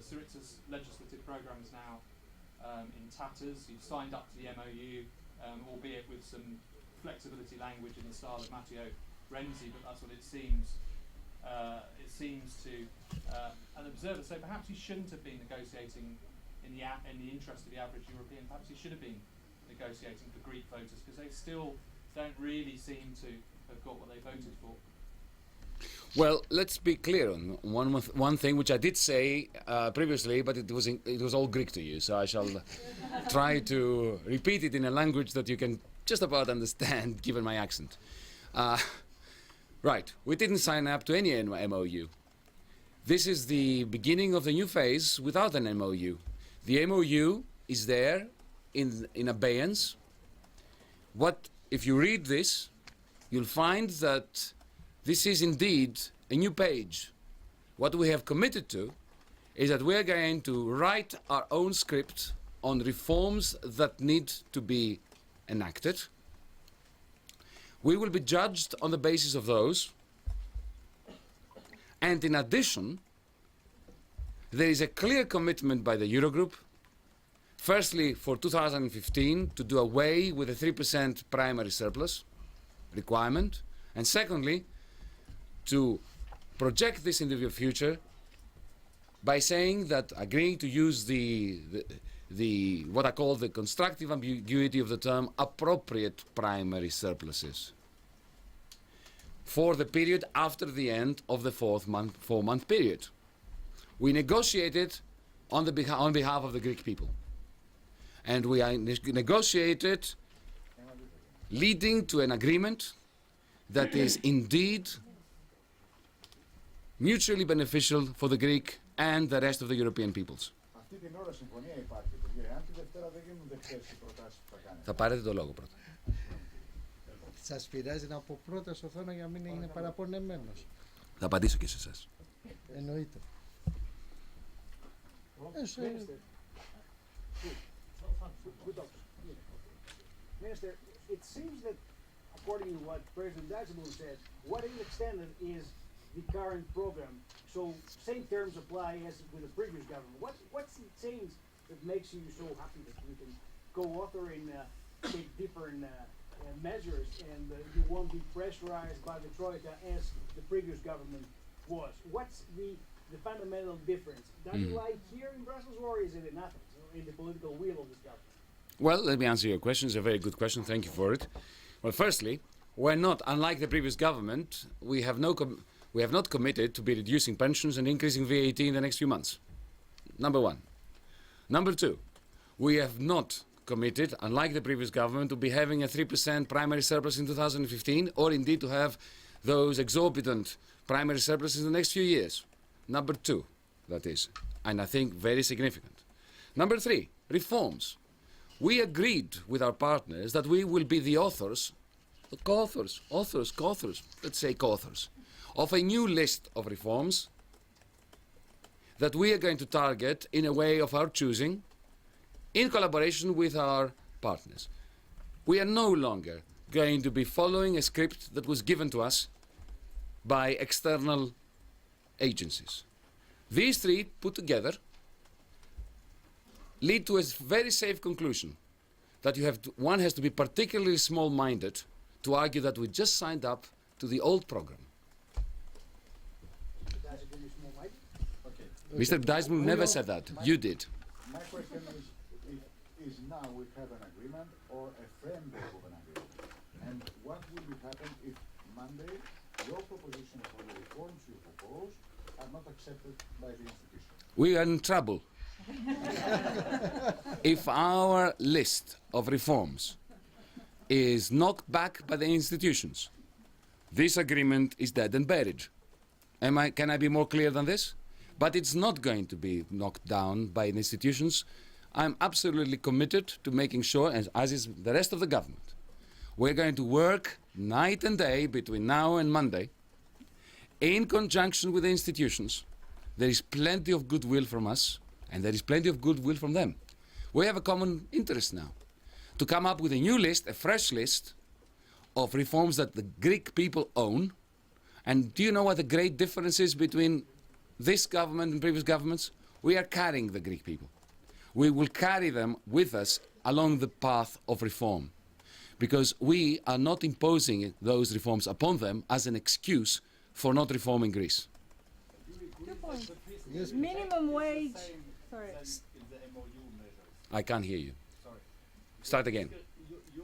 Syriza's legislative programme is now in tatters. You've signed up to the MOU, albeit with some flexibility language in the style of Matteo Renzi, but that's what it seems. It seems to an observer. So perhaps you shouldn't have been negotiating in the interest of the average European. Perhaps you should have been negotiating for Greek voters, because they still don't really seem to have got what they voted for. Well, let's be clear on one thing which I did say previously, but it was all Greek to you, so I shall try to repeat it in a language that you can just about understand, given my accent. Right, we didn't sign up to any MOU. This is the beginning of the new phase without an MOU. The MOU is there in abeyance. If you read this, you'll find that this is indeed a new page. What we have committed to is that we are going to write our own script on reforms that need to be enacted. We will be judged on the basis of those. And in addition, there is a clear commitment by the Eurogroup, firstly for 2015 to do away with the 3% primary surplus requirement, and secondly to project this into the future by saying that agreeing to use the what I call the constructive ambiguity of the term appropriate primary surpluses for the period after the end of the 4-month period. We negotiated on behalf of the Greek people, and we negotiated leading to an agreement that is indeed mutually beneficial for the Greek and the rest of the European peoples. Αυτή την ώρα συμφωνία υπάρχει, Υπουργέ. Αν τη Δευτέρα δεν γίνουν δεκτές οι προτάσεις που θα κάνετε. Θα πάρετε το λόγο πρώτα. Σας πειράζει να πω πρώτα στο θόνο για να μην είναι παραπονεμένος? Θα απαντήσω και σε εσάς. Εννοείται. Minister, it seems that, according to what President Dijsselbloem said, what is extended is the current program. So same terms apply as with the previous government. What's the change that makes you so happy that we can co-author and take different measures and you won't be pressurized by the Troika as the previous government was? What's the fundamental difference? Does it lie here in Brussels or is it in Athens, in the political will of this government? Well, let me answer your question. It's a very good question. Thank you for it. Well, firstly, we're not, unlike the previous government, we have not committed to be reducing pensions and increasing VAT in the next few months. Number one. Number two, we have not committed, unlike the previous government, to be having a 3% primary surplus in 2015, or indeed to have those exorbitant primary surpluses in the next few years. Number two, that is, and I think very significant. Number three, reforms. We agreed with our partners that we will be the authors, let's say co-authors, of a new list of reforms that we are going to target in a way of our choosing, in collaboration with our partners. We are no longer going to be following a script that was given to us by external agencies. These three put together lead to a very safe conclusion that one has to be particularly small-minded to argue that we just signed up to the old program. Okay. Mr. Dijsselbloem never said that. You did. My question is now we have an agreement or a framework of an agreement. And what will happen if Monday your proposition for the reforms you propose are not accepted by the institution. We are in trouble. If our list of reforms is knocked back by the institutions, this agreement is dead and buried. Can I be more clear than this? But it's not going to be knocked down by the institutions. I'm absolutely committed to making sure, as is the rest of the government, we're going to work night and day between now and Monday in conjunction with the institutions. There is plenty of goodwill from us, and there is plenty of goodwill from them. We have a common interest now to come up with a new list, a fresh list of reforms that the Greek people own. And do you know what the great difference is between this government and previous governments? We are carrying the Greek people. We will carry them with us along the path of reform, because we are not imposing those reforms upon them as an excuse for not reforming Greece. 2 points. Yes. Minimum wage. Sorry. I can't hear you. Start again.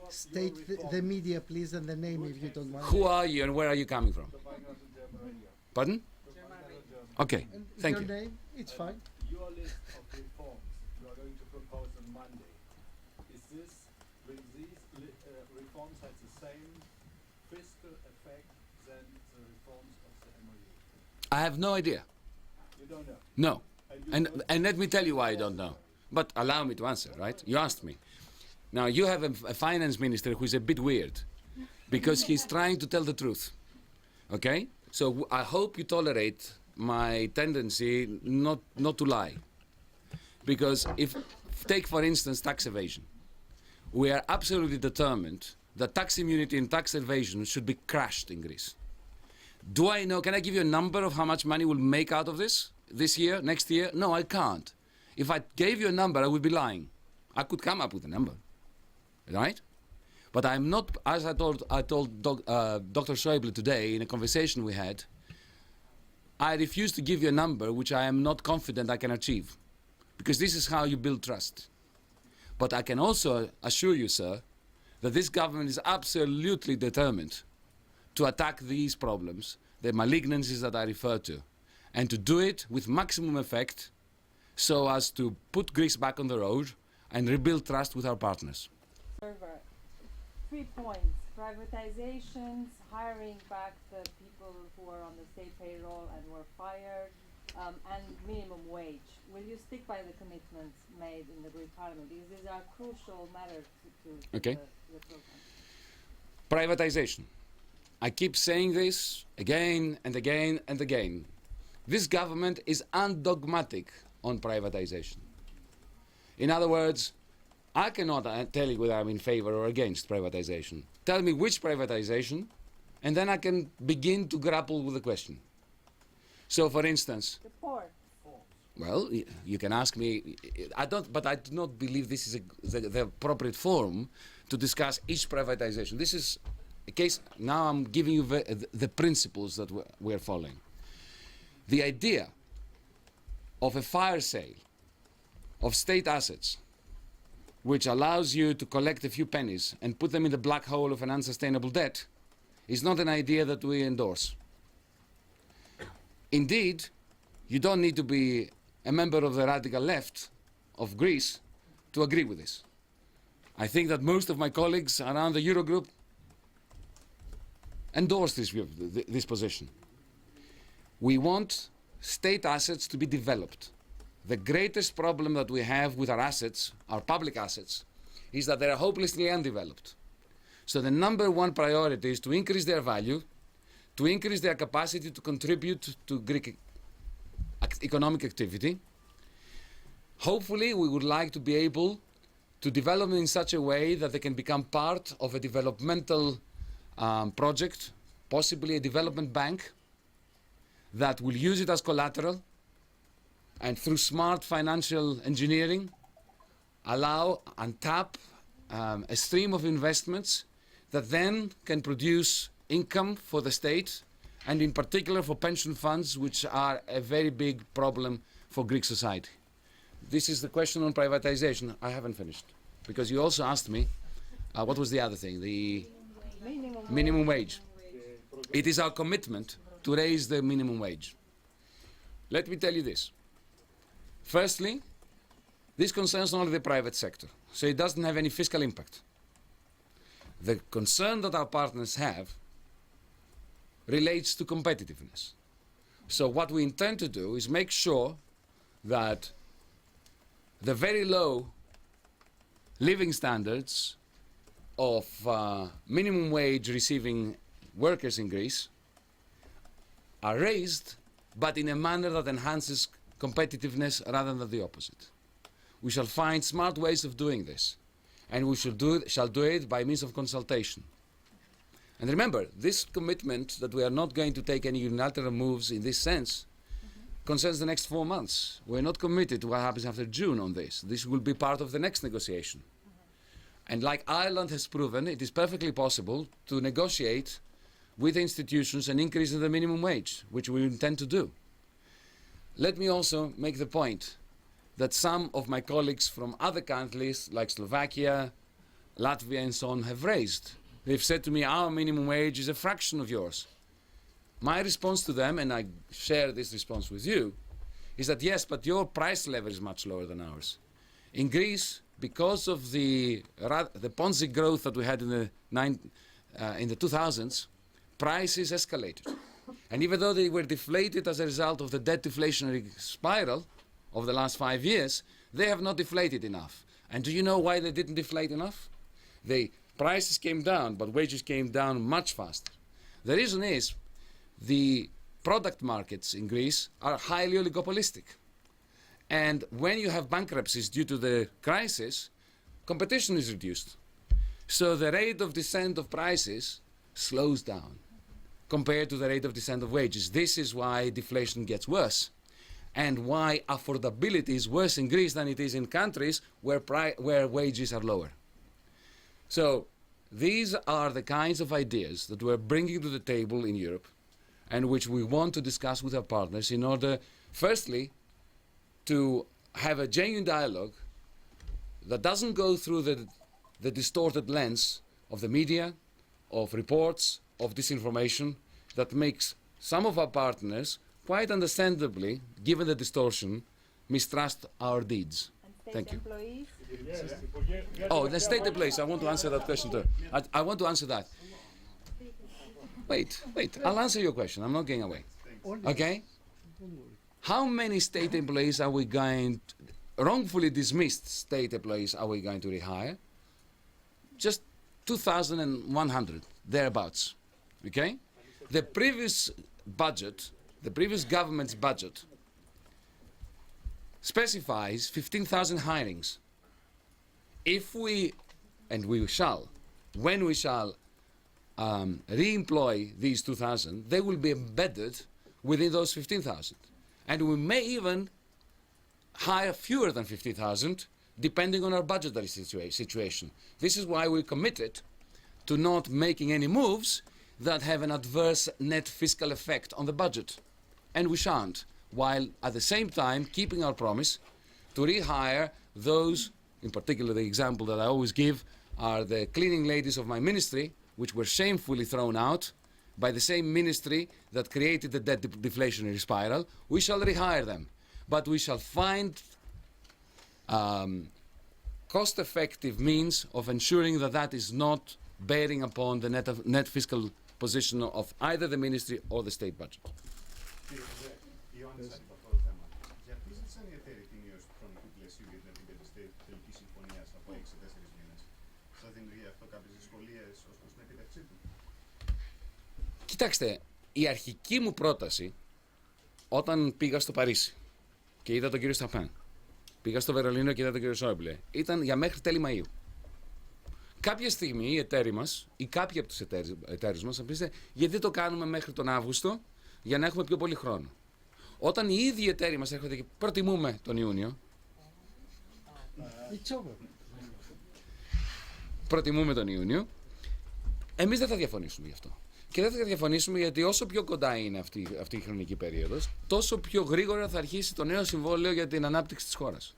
State the media, please, and the name if you don't mind. Who are you and where are you coming from? Pardon? Okay, And thank your you. name? It's fine. Your list of reforms you are going to propose on Monday, will these reforms have the same fiscal effect than the reforms of the MOU? I have no idea. You don't know. No. And you And let me tell you why I don't know. But allow me to answer, right? You asked me. Now, you have a finance minister who's a bit weird because he's trying to tell the truth. Okay? So I hope you tolerate my tendency not to lie. Because take for instance tax evasion. We are absolutely determined that tax immunity and tax evasion should be crushed in Greece. Do I know, can I give you a number of how much money we'll make out of this year, next year? No, I can't. If I gave you a number, I would be lying. I could come up with a number, right? But I'm not, as I told Dr. Schäuble today in a conversation we had, I refuse to give you a number which I am not confident I can achieve, because this is how you build trust. But I can also assure you, sir, that this government is absolutely determined to attack these problems, the malignancies that I referred to, and to do it with maximum effect so as to put Greece back on the road and rebuild trust with our partners. 3 points. Privatizations, hiring back the people who are on the state payroll and were fired, and minimum wage. Will you stick by the commitments made in the Greek Parliament? Because these are crucial matters to Okay. the program. Privatization. I keep saying this again and again and again. This government is undogmatic on privatization. In other words, I cannot tell you whether I'm in favor or against privatization. Tell me which privatization, and then I can begin to grapple with the question. So, for instance, The port. well, you can ask me. But I do not believe this is the appropriate forum to discuss each privatization. This is a case. Now I'm giving you the principles that we're following. The idea of a fire sale of state assets, which allows you to collect a few pennies and put them in the black hole of an unsustainable debt, is not an idea that we endorse. Indeed, you don't need to be a member of the radical left of Greece to agree with this. I think that most of my colleagues around the Eurogroup endorse this position. We want state assets to be developed. The greatest problem that we have with our assets, our public assets, is that they are hopelessly undeveloped. So the number one priority is to increase their value, to increase their capacity to contribute to Greek economic activity. Hopefully, we would like to be able to develop them in such a way that they can become part of a developmental project, possibly a development bank, that will use it as collateral, and through smart financial engineering, allow and tap a stream of investments that then can produce income for the state, and in particular for pension funds, which are a very big problem for Greek society. This is the question on privatization. I haven't finished, because you also asked me, what was the other thing? The minimum wage. it is our commitment to raise the minimum wage. Let me tell you this. Firstly, this concerns only the private sector, so it doesn't have any fiscal impact. The concern that our partners have relates to competitiveness. So what we intend to do is make sure that the very low living standards of minimum wage receiving workers in Greece are raised, but in a manner that enhances competitiveness rather than the opposite. We shall find smart ways of doing this, and we shall do it by means of consultation. And remember, this commitment that we are not going to take any unilateral moves in this sense concerns the next 4 months. We're not committed to what happens after June on this. This will be part of the next negotiation. And like Ireland has proven, it is perfectly possible to negotiate with institutions an increase in the minimum wage, which we intend to do. Let me also make the point that some of my colleagues from other countries, like Slovakia, Latvia and so on, have raised. They've said to me, our minimum wage is a fraction of yours. My response to them, and I share this response with you, is that yes, but your price level is much lower than ours. In Greece, because of the Ponzi growth that we had in the 2000s, prices escalated. And even though they were deflated as a result of the debt deflationary spiral of the last 5 years, they have not deflated enough. And do you know why they didn't deflate enough? Prices came down, but wages came down much faster. The reason is the product markets in Greece are highly oligopolistic. And when you have bankruptcies due to the crisis, competition is reduced. So the rate of descent of prices slows down compared to the rate of descent of wages. This is why deflation gets worse, and why affordability is worse in Greece than it is in countries where wages are lower. So these are the kinds of ideas that we're bringing to the table in Europe, and which we want to discuss with our partners in order, firstly, to have a genuine dialogue that doesn't go through the distorted lens of the media, of reports, of disinformation, that makes some of our partners, quite understandably, given the distortion, mistrust our deeds. Thank you. Employees? Oh, the state employees, I want to answer that question too. I want to answer that. Wait, I'll answer your question. I'm not going away. Okay? How many state employees are we going to, wrongfully dismissed state employees are we going to rehire? Just 2,100, thereabouts. Okay? The previous budget, the previous government's budget, specifies 15,000 hirings. If we, and we shall, when we shall re-employ these 2,000, they will be embedded within those 15,000. And we may even hire fewer than 50,000, depending on our budgetary situation. This is why we're committed to not making any moves that have an adverse net fiscal effect on the budget. And we shan't, while at the same time keeping our promise to rehire those, in particular the example that I always give are the cleaning ladies of my ministry, which were shamefully thrown out by the same ministry that created the debt deflationary spiral. We shall rehire them, but we shall find cost-effective means of ensuring that that is not bearing upon the net fiscal position of either the ministry or the state budget. Γιατί ζήτησαν οι εταίροι τη μείωση του χρονικού πλαισίου για την επιτέλεση τελικής συμφωνίας από 6 σε 4 μήνες? Σας δημιουργεί αυτό κάποιες δυσκολίες ως προς την επίτευξή του? Κοιτάξτε, η αρχική μου πρόταση όταν πήγα στο Παρίσι και είδα τον κύριο Σταπάν, πήγα στο Βερολίνο και είδα τον κύριο Σόιμπλε, ήταν για μέχρι τέλη Μαΐου. Κάποια στιγμή οι εταίροι μας ή κάποιοι από τους εταίρους μας θα πείτε γιατί το κάνουμε μέχρι τον Αύγουστο για να έχουμε πιο πολύ χρόνο. Όταν οι ίδιοι εταίροι μας έρχονται και προτιμούμε τον Ιούνιο, προτιμούμε τον Ιούνιο, εμείς δεν θα διαφωνήσουμε γι' αυτό. Και δεν θα διαφωνήσουμε γιατί όσο πιο κοντά είναι αυτή η χρονική περίοδος, τόσο πιο γρήγορα θα αρχίσει το νέο συμβόλαιο για την ανάπτυξη της χώρας.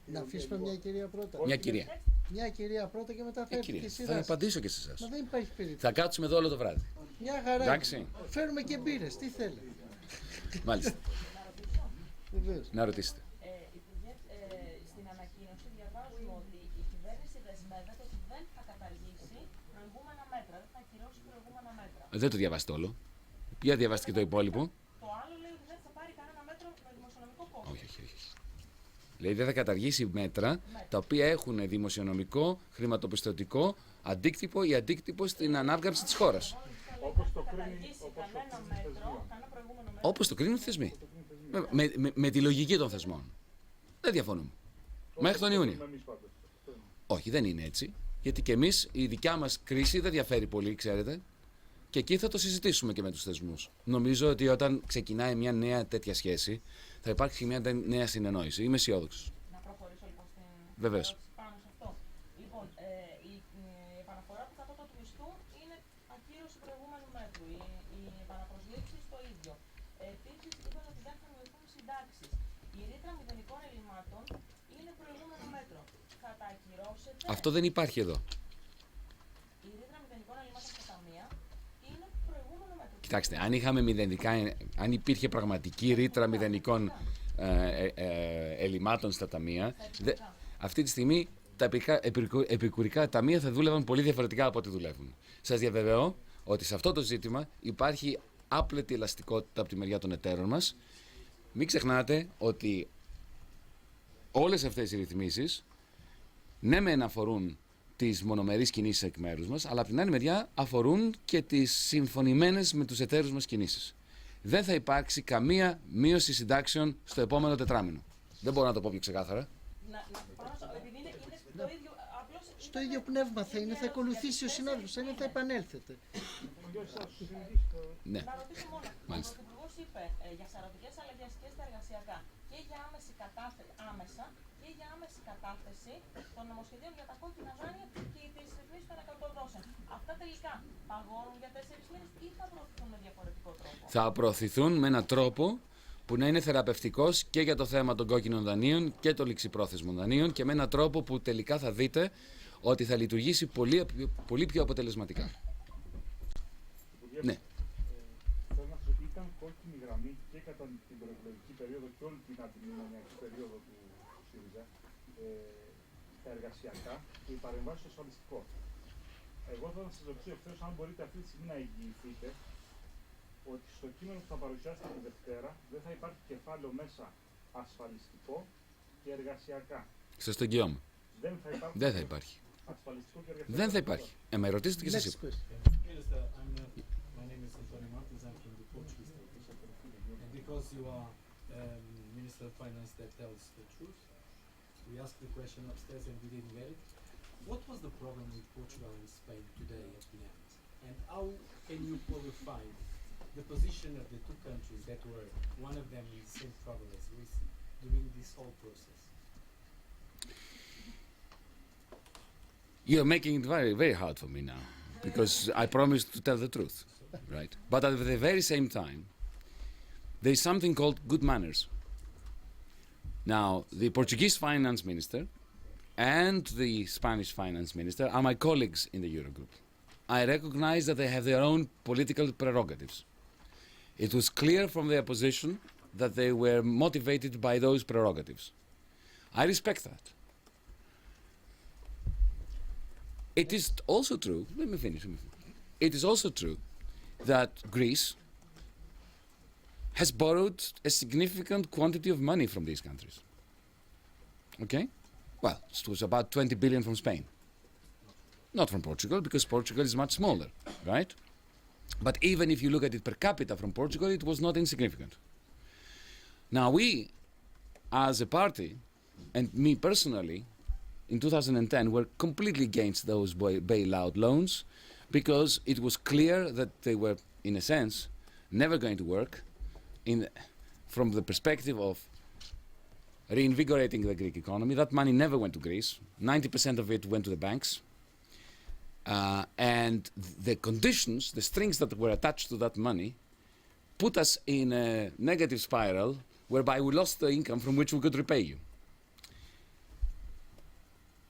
Να αφήσουμε μια κυρία πρώτα. Μια κυρία. Μια κυρία πρώτα και μετά φέρνει Κυρία, και εσύ. θα απαντήσω και σε εσάς. Μα δεν υπάρχει περίπτωση. Θα κάτσουμε εδώ όλο το βράδυ. Μια χαρά. Εντάξει. Φέρουμε και μπύρες, τι θέλετε. Μάλιστα. Βεβαίως. Να ρωτήσετε. Υπουργέ, στην ανακοίνωση διαβάζουμε ότι η κυβέρνηση δεσμεύεται ότι δεν θα καταργήσει προηγούμενα μέτρα, δεν θα ακυρώσει προηγούμενα μέτρα. Δεν το διαβάσετε όλο. Για διαβάστε και το υπόλοιπο. Το άλλο λέει ότι δεν θα πάρει κανένα μέτρο με δημοσιονομικό κόστος. Όχι. Δηλαδή δεν θα καταργήσει μέτρα τα οποία έχουν δημοσιονομικό, χρηματοπιστωτικό αντίκτυπο ή αντίκτυπο στην ανάκαμψη της χώρας. Όπως το κρίνει κανένα μέτρο, κανένα προηγούμενο μέτρο. Όπως το κρίνουν οι θεσμοί. Με τη λογική των θεσμών. Δεν διαφωνούμε. Μέχρι τον Ιούνιο. Όχι, δεν είναι έτσι. Γιατί και εμείς η δικιά μας κρίση δεν διαφέρει πολύ, ξέρετε. Και εκεί θα το συζητήσουμε και με τους θεσμούς. Νομίζω ότι όταν ξεκινάει μια νέα τέτοια σχέση, θα υπάρξει μια νέα συνεννόηση. Είμαι αισιόδοξος. Να προχωρήσω λοιπόν στην Βεβαίως. ερώτηση πάνω σε αυτό. Λοιπόν, η επαναφορά του κατώτατου μισθού είναι ακύρωση προηγούμενου μέτρου. Η επαναπροσλήψη στο ίδιο. Επίσης, είπαν ότι δεν θα μειωθούν συντάξεις. Η ρήτρα μηδενικών ελλημάτων είναι προηγούμενο μέτρο. Θα τα ακυρώσετε. Αυτό δεν υπάρχει εδώ. Η ρήτρα μηδενικών ελλημάτων στα ταμεία είναι προηγούμενο μέτρο. Κοιτάξτε, αν υπήρχε πραγματική ρήτρα μηδενικών ελλημάτων στα ταμεία, αυτή τη στιγμή τα επικουρικά ταμεία θα δούλευαν πολύ διαφορετικά από ό,τι δουλεύουν. Σας διαβεβαιώ ότι σε αυτό το ζήτημα υπάρχει άπλετη ελαστικότητα από τη μεριά των εταίρων μας. Μην ξεχνάτε ότι όλες αυτές οι ρυθμίσεις ναι μεν αφορούν τις μονομερείς κινήσεις εκ μέρους μας, αλλά από την άλλη μεριά αφορούν και τις συμφωνημένες με τους εταίρους μας κινήσεις. Δεν θα υπάρξει καμία μείωση συντάξεων στο επόμενο τετράμινο. Δεν μπορώ να το πω πιο ξεκάθαρα. Επειδή είναι το ίδιο, απλώς Στο ίδιο πνεύμα θα είναι, θα ακολουθήσει ο συνάδελφος, θα είναι, θα επανέλθετε. Ναι. Να ρωτήσω μόνο. Μάλιστα. Ο Πρωθυπουργός είπε για σαρωτικές αλλαγές και στα εργασιακά και για άμεση κατάθεση των νομοσχεδίων για τα κόκκινα δάνεια και τις ρυθμίσεις των εκατοδόσεων. Αυτά τελικά παγώνουν για 4 μήνες ή θα προωθηθούν με διαφορετικό τρόπο? Θα προωθηθούν με έναν τρόπο που να είναι θεραπευτικός και για το θέμα των κόκκινων δανείων και των ληξιπρόθεσμων δανείων και με έναν τρόπο που τελικά θα δείτε ότι θα λειτουργήσει πολύ πιο αποτελεσματικά. Ναι. Θέλω να σας πω, ήταν κόκκινη γραμμή και κατά την προεκλογική περίοδο και όλη την αντιμνημονιακή περίοδο του ΣΥΡΙΖΑ τα εργασιακά και η παρεμβάση στο ασφαλιστικό. Εγώ θέλω να σας ρωτήσω ευθέως αν μπορείτε αυτή τη στιγμή να εγγυηθείτε ότι στο κείμενο που θα παρουσιάσετε τη Δευτέρα δεν θα υπάρχει κεφάλαιο μέσα ασφαλιστικό και εργασιακά. Σας το εγγυώμαι. Δεν θα υπάρχει. Ασφαλιστικό και εργασιακό. Δεν θα υπάρχει. Με ρωτήσετε και σας είπα. My name is Antonio Martins. I'm from the Portuguese state. And because you are Minister of Finance that tells the truth, we asked the question upstairs and we didn't get it. What was the problem with Portugal and Spain today at the end? And how can you qualify the position of the two countries that were one of them in the same trouble as Greece during this whole process? You're making it very, very hard for me now, because I promised to tell the truth, right? But at the very same time, there is something called good manners. Now, the Portuguese finance minister and the Spanish finance minister are my colleagues in the Eurogroup. I recognize that they have their own political prerogatives. It was clear from their position that they were motivated by those prerogatives. I respect that. It is also true, let me finish. It is also true that Greece has borrowed a significant quantity of money from these countries. Okay? Well, it was about 20 billion from Spain. Not from Portugal, because Portugal is much smaller, right? But even if you look at it per capita from Portugal, it was not insignificant. Now we, as a party, and me personally, in 2010 were completely against those bailout loans because it was clear that they were, in a sense, never going to work from the perspective of reinvigorating the Greek economy. That money never went to Greece. 90% of it went to the banks. And the conditions, the strings that were attached to that money put us in a negative spiral whereby we lost the income from which we could repay you.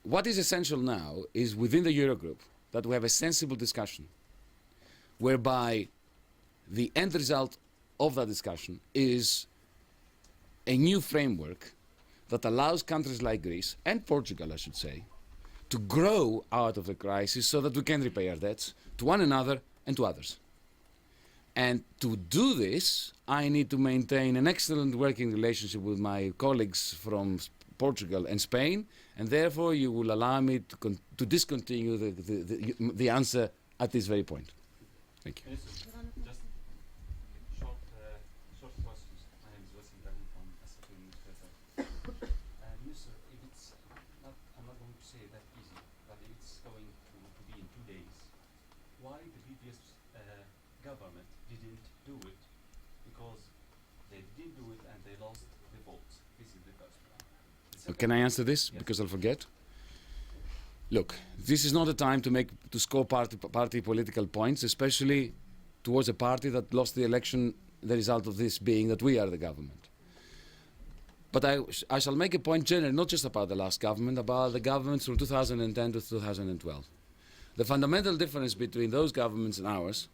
what is essential now is within the Eurogroup that we have a sensible discussion whereby the end result of that discussion is a new framework that allows countries like Greece and Portugal, I should say, to grow out of the crisis so that we can repay our debts to one another and to others. And to do this, I need to maintain an excellent working relationship with my colleagues from Portugal and Spain, and therefore you will allow me to discontinue the answer at this very point. Thank you. Just short questions. My name is Wasim Ibrahim from SAP newspaper. Minister, if it's not, I'm not going to say that easy, but if it's going to be in 2 days, why the previous government didn't do it? Because they didn't do it and they lost the votes. This is the first one. Can I answer this? Yes. Because I'll forget. Look, this is not a time to score party political points, especially towards a party that lost the election, the result of this being that we are the government. But I shall make a point generally, not just about the last government, about the governments from 2010 to 2012. The fundamental difference between those governments and ours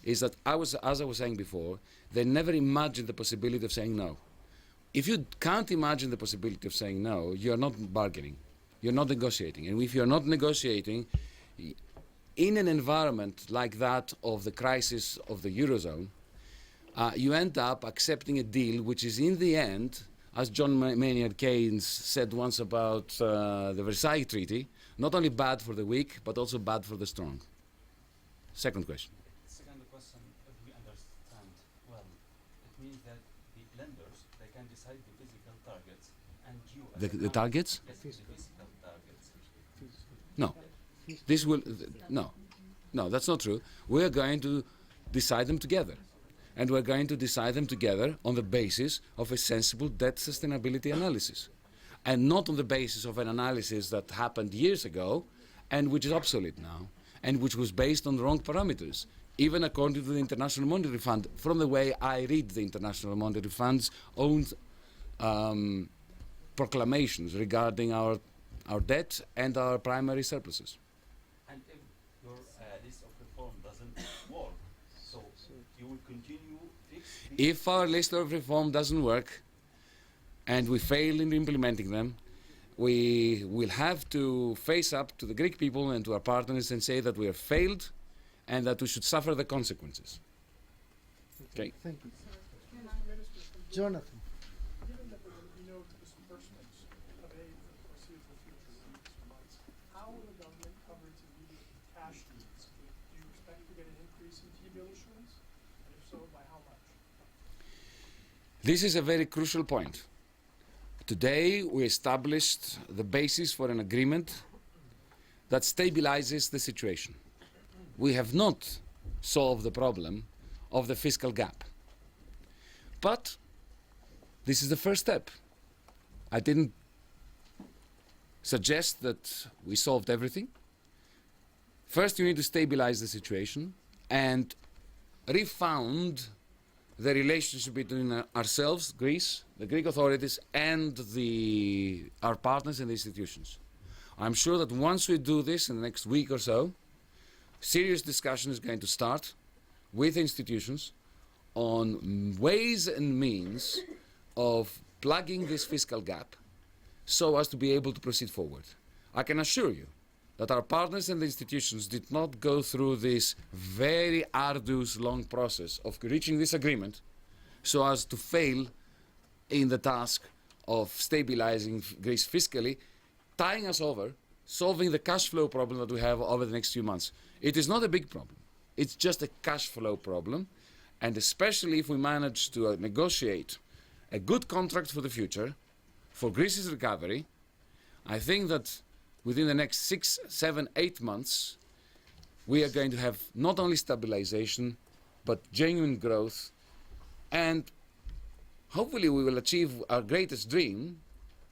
is that, as I was saying before, they never imagined the possibility of saying no. If you can't imagine the possibility of saying no, you are not bargaining. You're not negotiating. And if you're not negotiating, in an environment like that of the crisis of the Eurozone, you end up accepting a deal which is in the end, as John Maynard Keynes said once about the Versailles Treaty, not only bad for the weak, but also bad for the strong. Second question. Second question, if we understand well, it means that the lenders, they can decide the physical targets, and you... The targets? Yes, the physical targets. No. This will... No, that's not true. We are going to decide them together. And we're going to decide them together on the basis of a sensible debt sustainability analysis. And not on the basis of an analysis that happened years ago and which is obsolete now, and which was based on wrong parameters, even according to the International Monetary Fund, from the way I read the International Monetary Fund's own proclamations regarding our debt and our primary surpluses. And if your list of reform doesn't work, so you will continue... If our list of reform doesn't work, and we fail in implementing them, we will have to face up to the Greek people and to our partners and say that we have failed and that we should suffer the consequences. Okay. Thank you. Jonathan. Given that we know disbursements of aid for the foreseeable future in the next months, how will the government cover its immediate cash needs? Do you expect to get an increase in T-bill issuance? And if so, by how much? This is a very crucial point. Today, we established the basis for an agreement that stabilizes the situation. We have not solved the problem of the fiscal gap. But this is the first step. I didn't suggest that we solved everything. First, you need to stabilize the situation and refound the relationship between ourselves, Greece, the Greek authorities, and our partners and the institutions. I'm sure that once we do this in the next week or so, serious discussion is going to start with institutions on ways and means of plugging this fiscal gap so as to be able to proceed forward. I can assure you that our partners and the institutions did not go through this very arduous, long process of reaching this agreement so as to fail in the task of stabilizing Greece fiscally, tying us over, solving the cash flow problem that we have over the next few months. It is not a big problem. It's just a cash flow problem, and especially if we manage to negotiate a good contract for the future, for Greece's recovery, I think that within the next 6, 7, 8 months, we are going to have not only stabilization, but genuine growth, and hopefully we will achieve our greatest dream,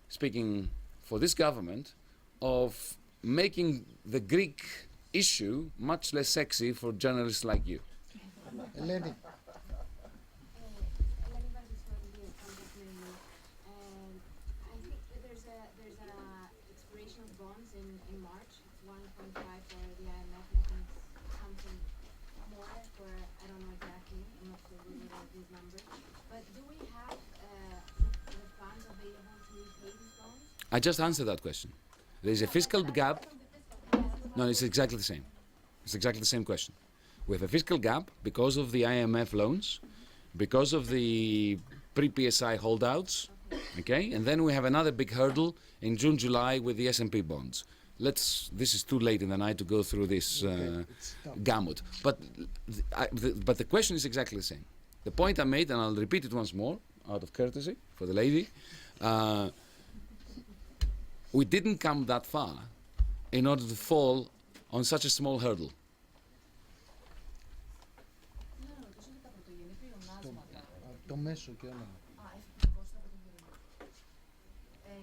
speaking for this government, of making the Greek issue much less sexy for journalists like you. Eleni. And I think that there's a expiration of bonds in I just answered that question. There is a fiscal gap. No, it's exactly the same. It's exactly the same question. We have a fiscal gap because of the IMF loans, because of the pre-PSI holdouts, okay? And then we have another big hurdle in June, July with the S&P bonds. This is too late in the night to go through this gamut. But the question is exactly the same. The point I made, and I'll repeat it once more, out of courtesy for the lady, we didn't come that far in order to fall on such a small hurdle. Το μέσο και όνομα.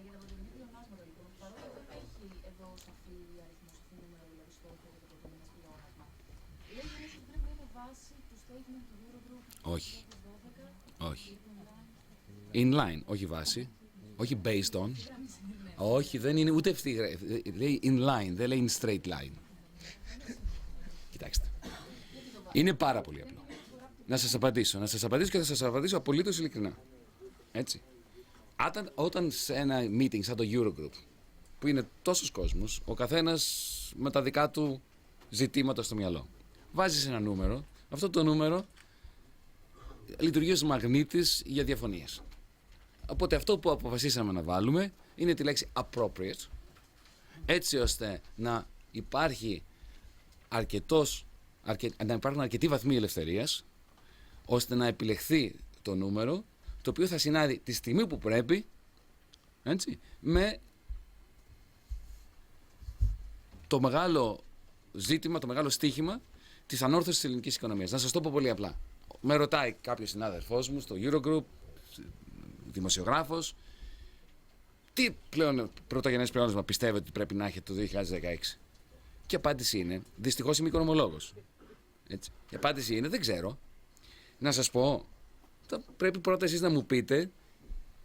Για τα πρωτογενή πλεονάσματα, λοιπόν, παρότι δεν έχει εδώ σαφή αριθμό, σαφή νούμερο, δηλαδή στο όφελο για το πρωτογενές πλεόνασμα, λέει όμως ότι πρέπει να είναι βάση του statement του Eurogroup του 2012. Όχι. In line, όχι βάση. Όχι based on. Όχι, δεν είναι ούτε αυτή. Λέει in line, δεν λέει in straight line. Κοιτάξτε. Είναι πάρα πολύ απλό. Να σας απαντήσω και θα σας απαντήσω απολύτως ειλικρινά. Έτσι. Όταν σε ένα meeting σαν το Eurogroup, που είναι τόσος κόσμος, ο καθένας με τα δικά του ζητήματα στο μυαλό, βάζεις ένα νούμερο, αυτό το νούμερο λειτουργεί ως μαγνήτης για διαφωνίες. Οπότε αυτό που αποφασίσαμε να βάλουμε είναι τη λέξη appropriate, έτσι ώστε να υπάρχουν αρκετοί βαθμοί ελευθερίας, ώστε να επιλεχθεί το νούμερο, το οποίο θα συνάδει τη στιγμή που πρέπει, έτσι, με το μεγάλο ζήτημα, το μεγάλο στίχημα της ανόρθωσης της ελληνικής οικονομίας. Να σας το πω πολύ απλά. Με ρωτάει κάποιος συνάδελφός μου στο Eurogroup, δημοσιογράφος, τι πρωτογενές πλεόνασμα πιστεύετε ότι πρέπει να έχετε το 2016. Και η απάντηση είναι, δυστυχώς είμαι οικονομολόγος. Έτσι. Η απάντηση είναι, δεν ξέρω. Να σας πω, πρέπει πρώτα εσείς να μου πείτε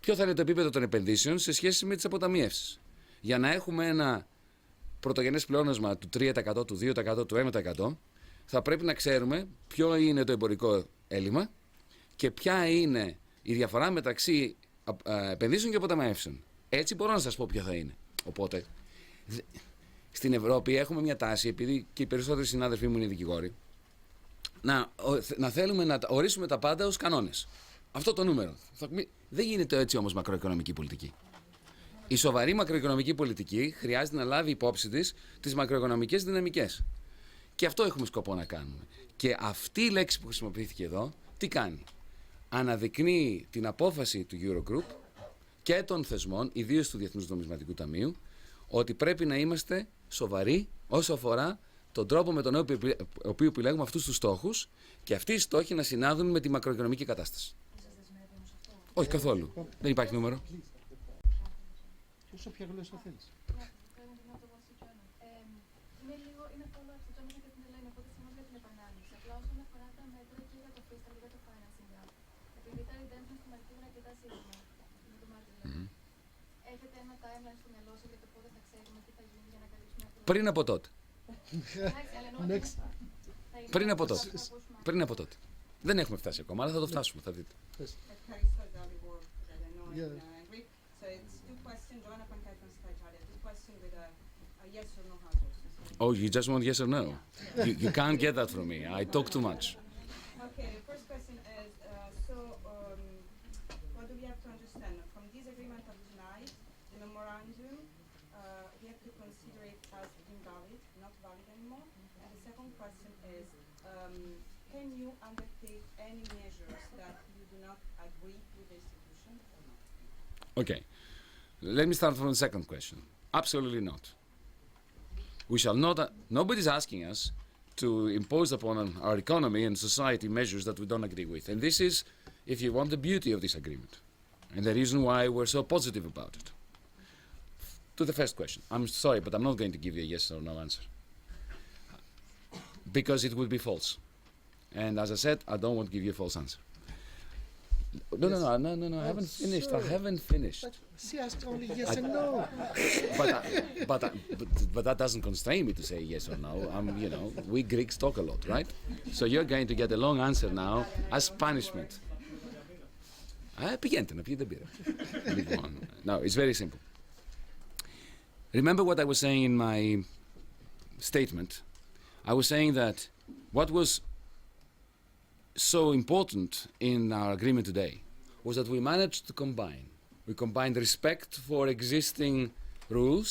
ποιο θα είναι το επίπεδο των επενδύσεων σε σχέση με τις αποταμιεύσεις. Για να έχουμε ένα πρωτογενές πλεόνασμα του 3%, του 2%, του 1%, θα πρέπει να ξέρουμε ποιο είναι το εμπορικό έλλειμμα και ποια είναι η διαφορά μεταξύ επενδύσεων και αποταμιεύσεων. Έτσι μπορώ να σας πω ποιο θα είναι. Οπότε, στην Ευρώπη έχουμε μια τάση, επειδή και οι περισσότεροι συνάδελφοί μου είναι δικηγόροι, να θέλουμε να ορίσουμε τα πάντα ως κανόνες. Αυτό το νούμερο. Δεν γίνεται έτσι όμως μακροοικονομική πολιτική. Η σοβαρή μακροοικονομική πολιτική χρειάζεται να λάβει υπόψη της τις μακροοικονομικές δυναμικές. Και αυτό έχουμε σκοπό να κάνουμε. Και αυτή η λέξη που χρησιμοποιήθηκε εδώ, τι κάνει? Αναδεικνύει την απόφαση του Eurogroup και των θεσμών, ιδίως του Διεθνούς Νομισματικού Ταμείου, ότι πρέπει να είμαστε σοβαροί όσο αφορά τον τρόπο με τον οποίο επιλέγουμε αυτούς τους στόχους και αυτοί οι στόχοι να συνάδουν με τη μακροοικονομική κατάσταση. Όχι καθόλου. Δεν υπάρχει νούμερο. Και όσο ποια γλώσσα θέλεις. Είναι πολύ αυτό το για την Ελένη, οπότε συγγνώμη για την επανάληψη. Απλά όσον αφορά τα μέτρα και για το fiscal και για το financing gap, επειδή τα redemption στην αρχή είναι αρκετά σύντομα, με το Μάρτιο δηλαδή, έχετε ένα timeline στο μυαλό σας για το πότε θα ξέρουμε τι θα γίνει για να καλύψουμε αυτό? Πριν από τότε. Πριν από τότε. Δεν έχουμε φτάσει ακόμα, αλλά θα το φτάσουμε, θα δείτε. Oh, you just want yes or no? You can't get that from me. I talk too much. Okay, the first question is, what do we have to understand? From this agreement of tonight, the memorandum, we have to consider it as invalid, not valid anymore. And the second question is, can you undertake any measures that you do not agree with the institution or not? Okay. Let me start from the second question. Absolutely not. We shall not, nobody's asking us to impose upon our economy and society measures that we don't agree with. And this is, if you want, the beauty of this agreement. And the reason why we're so positive about it. To the first question, I'm sorry, but I'm not going to give you a yes or no answer. Because it would be false. And as I said, I don't want to give you a false answer. No, I haven't finished. I haven't finished. But she asked only yes and no. But that doesn't constrain me to say yes or no. We Greeks talk a lot, right? So you're going to get a long answer now as punishment. Πηγαίνετε να πιείτε μπύρα. No, it's very simple. remember what I was saying in my statement. I was saying that what was so important in our agreement today was that we managed to combine. We combined respect for existing rules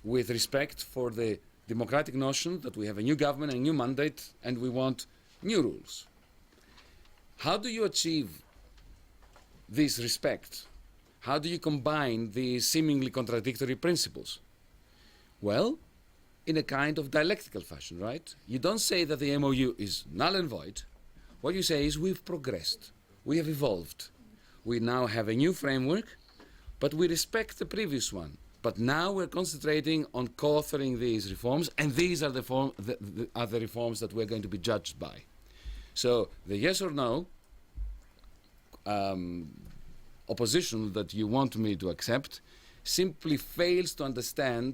with respect for the democratic notion that we have a new government, a new mandate, and we want new rules. How do you achieve this respect? How do you combine these seemingly contradictory principles? Well, in a kind of dialectical fashion, right? You don't say that the MOU is null and void. What you say is we've progressed, we have evolved. We now have a new framework, but we respect the previous one. But now we're concentrating on co-authoring these reforms, and these are the reforms that we're going to be judged by. So the yes or no opposition that you want me to accept simply fails to understand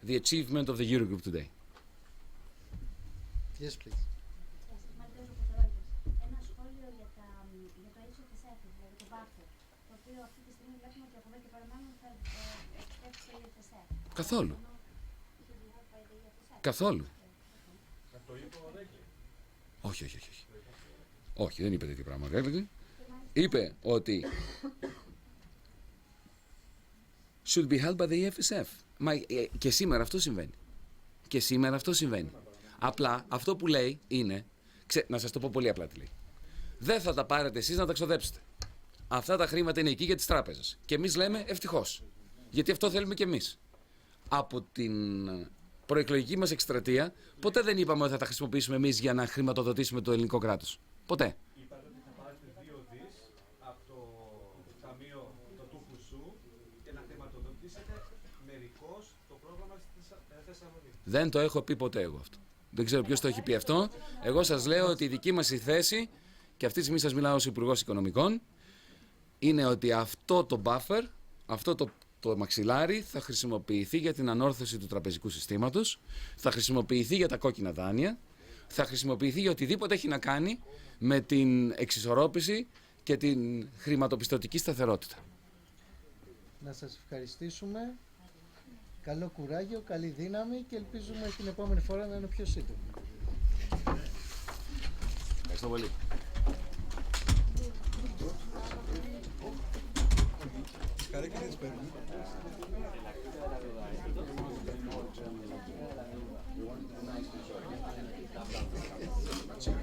the achievement of the Eurogroup today. Yes, please. Ένα σχόλιο για το HFSF, δηλαδή το buffer, το οποίο αυτή τη στιγμή βλέπουμε ότι από εδώ και πέρα μάλλον θα εκτεύξει το HFSF. Καθόλου. Καθόλου. Όχι. Όχι, δεν είπε τέτοιο πράγμα. Είπε ότι should be held by the EFSF. Μα και σήμερα αυτό συμβαίνει. Απλά αυτό που λέει είναι, να σας το πω πολύ απλά τι λέει. Δεν θα τα πάρετε εσείς να τα ξοδέψετε. Αυτά τα χρήματα είναι εκεί για τις τράπεζες. Και εμείς λέμε ευτυχώς. Γιατί αυτό θέλουμε και εμείς. Από την προεκλογική μας εκστρατεία, ποτέ δεν είπαμε ότι θα τα χρησιμοποιήσουμε εμείς για να χρηματοδοτήσουμε το ελληνικό κράτος. Ποτέ. Είπατε ότι θα πάρετε 2 δις από το Ταμείο του Χουσού και να χρηματοδοτήσετε μερικώς το πρόγραμμα της Θεσσαλονίκης. Δεν το έχω πει ποτέ εγώ αυτό. Δεν ξέρω ποιος το έχει πει αυτό. Εγώ σας λέω ότι η δική μας η θέση, και αυτή τη στιγμή σας μιλάω ως Υπουργός Οικονομικών, είναι ότι αυτό το buffer, αυτό το μαξιλάρι θα χρησιμοποιηθεί για την ανόρθωση του τραπεζικού συστήματος, θα χρησιμοποιηθεί για τα κόκκινα δάνεια, θα χρησιμοποιηθεί για οτιδήποτε έχει να κάνει με την εξισορρόπηση και την χρηματοπιστωτική σταθερότητα. Να σας ευχαριστήσουμε. Καλό κουράγιο, καλή δύναμη και ελπίζουμε την επόμενη φορά να είναι πιο σύντομη. Ευχαριστώ πολύ. Thank you.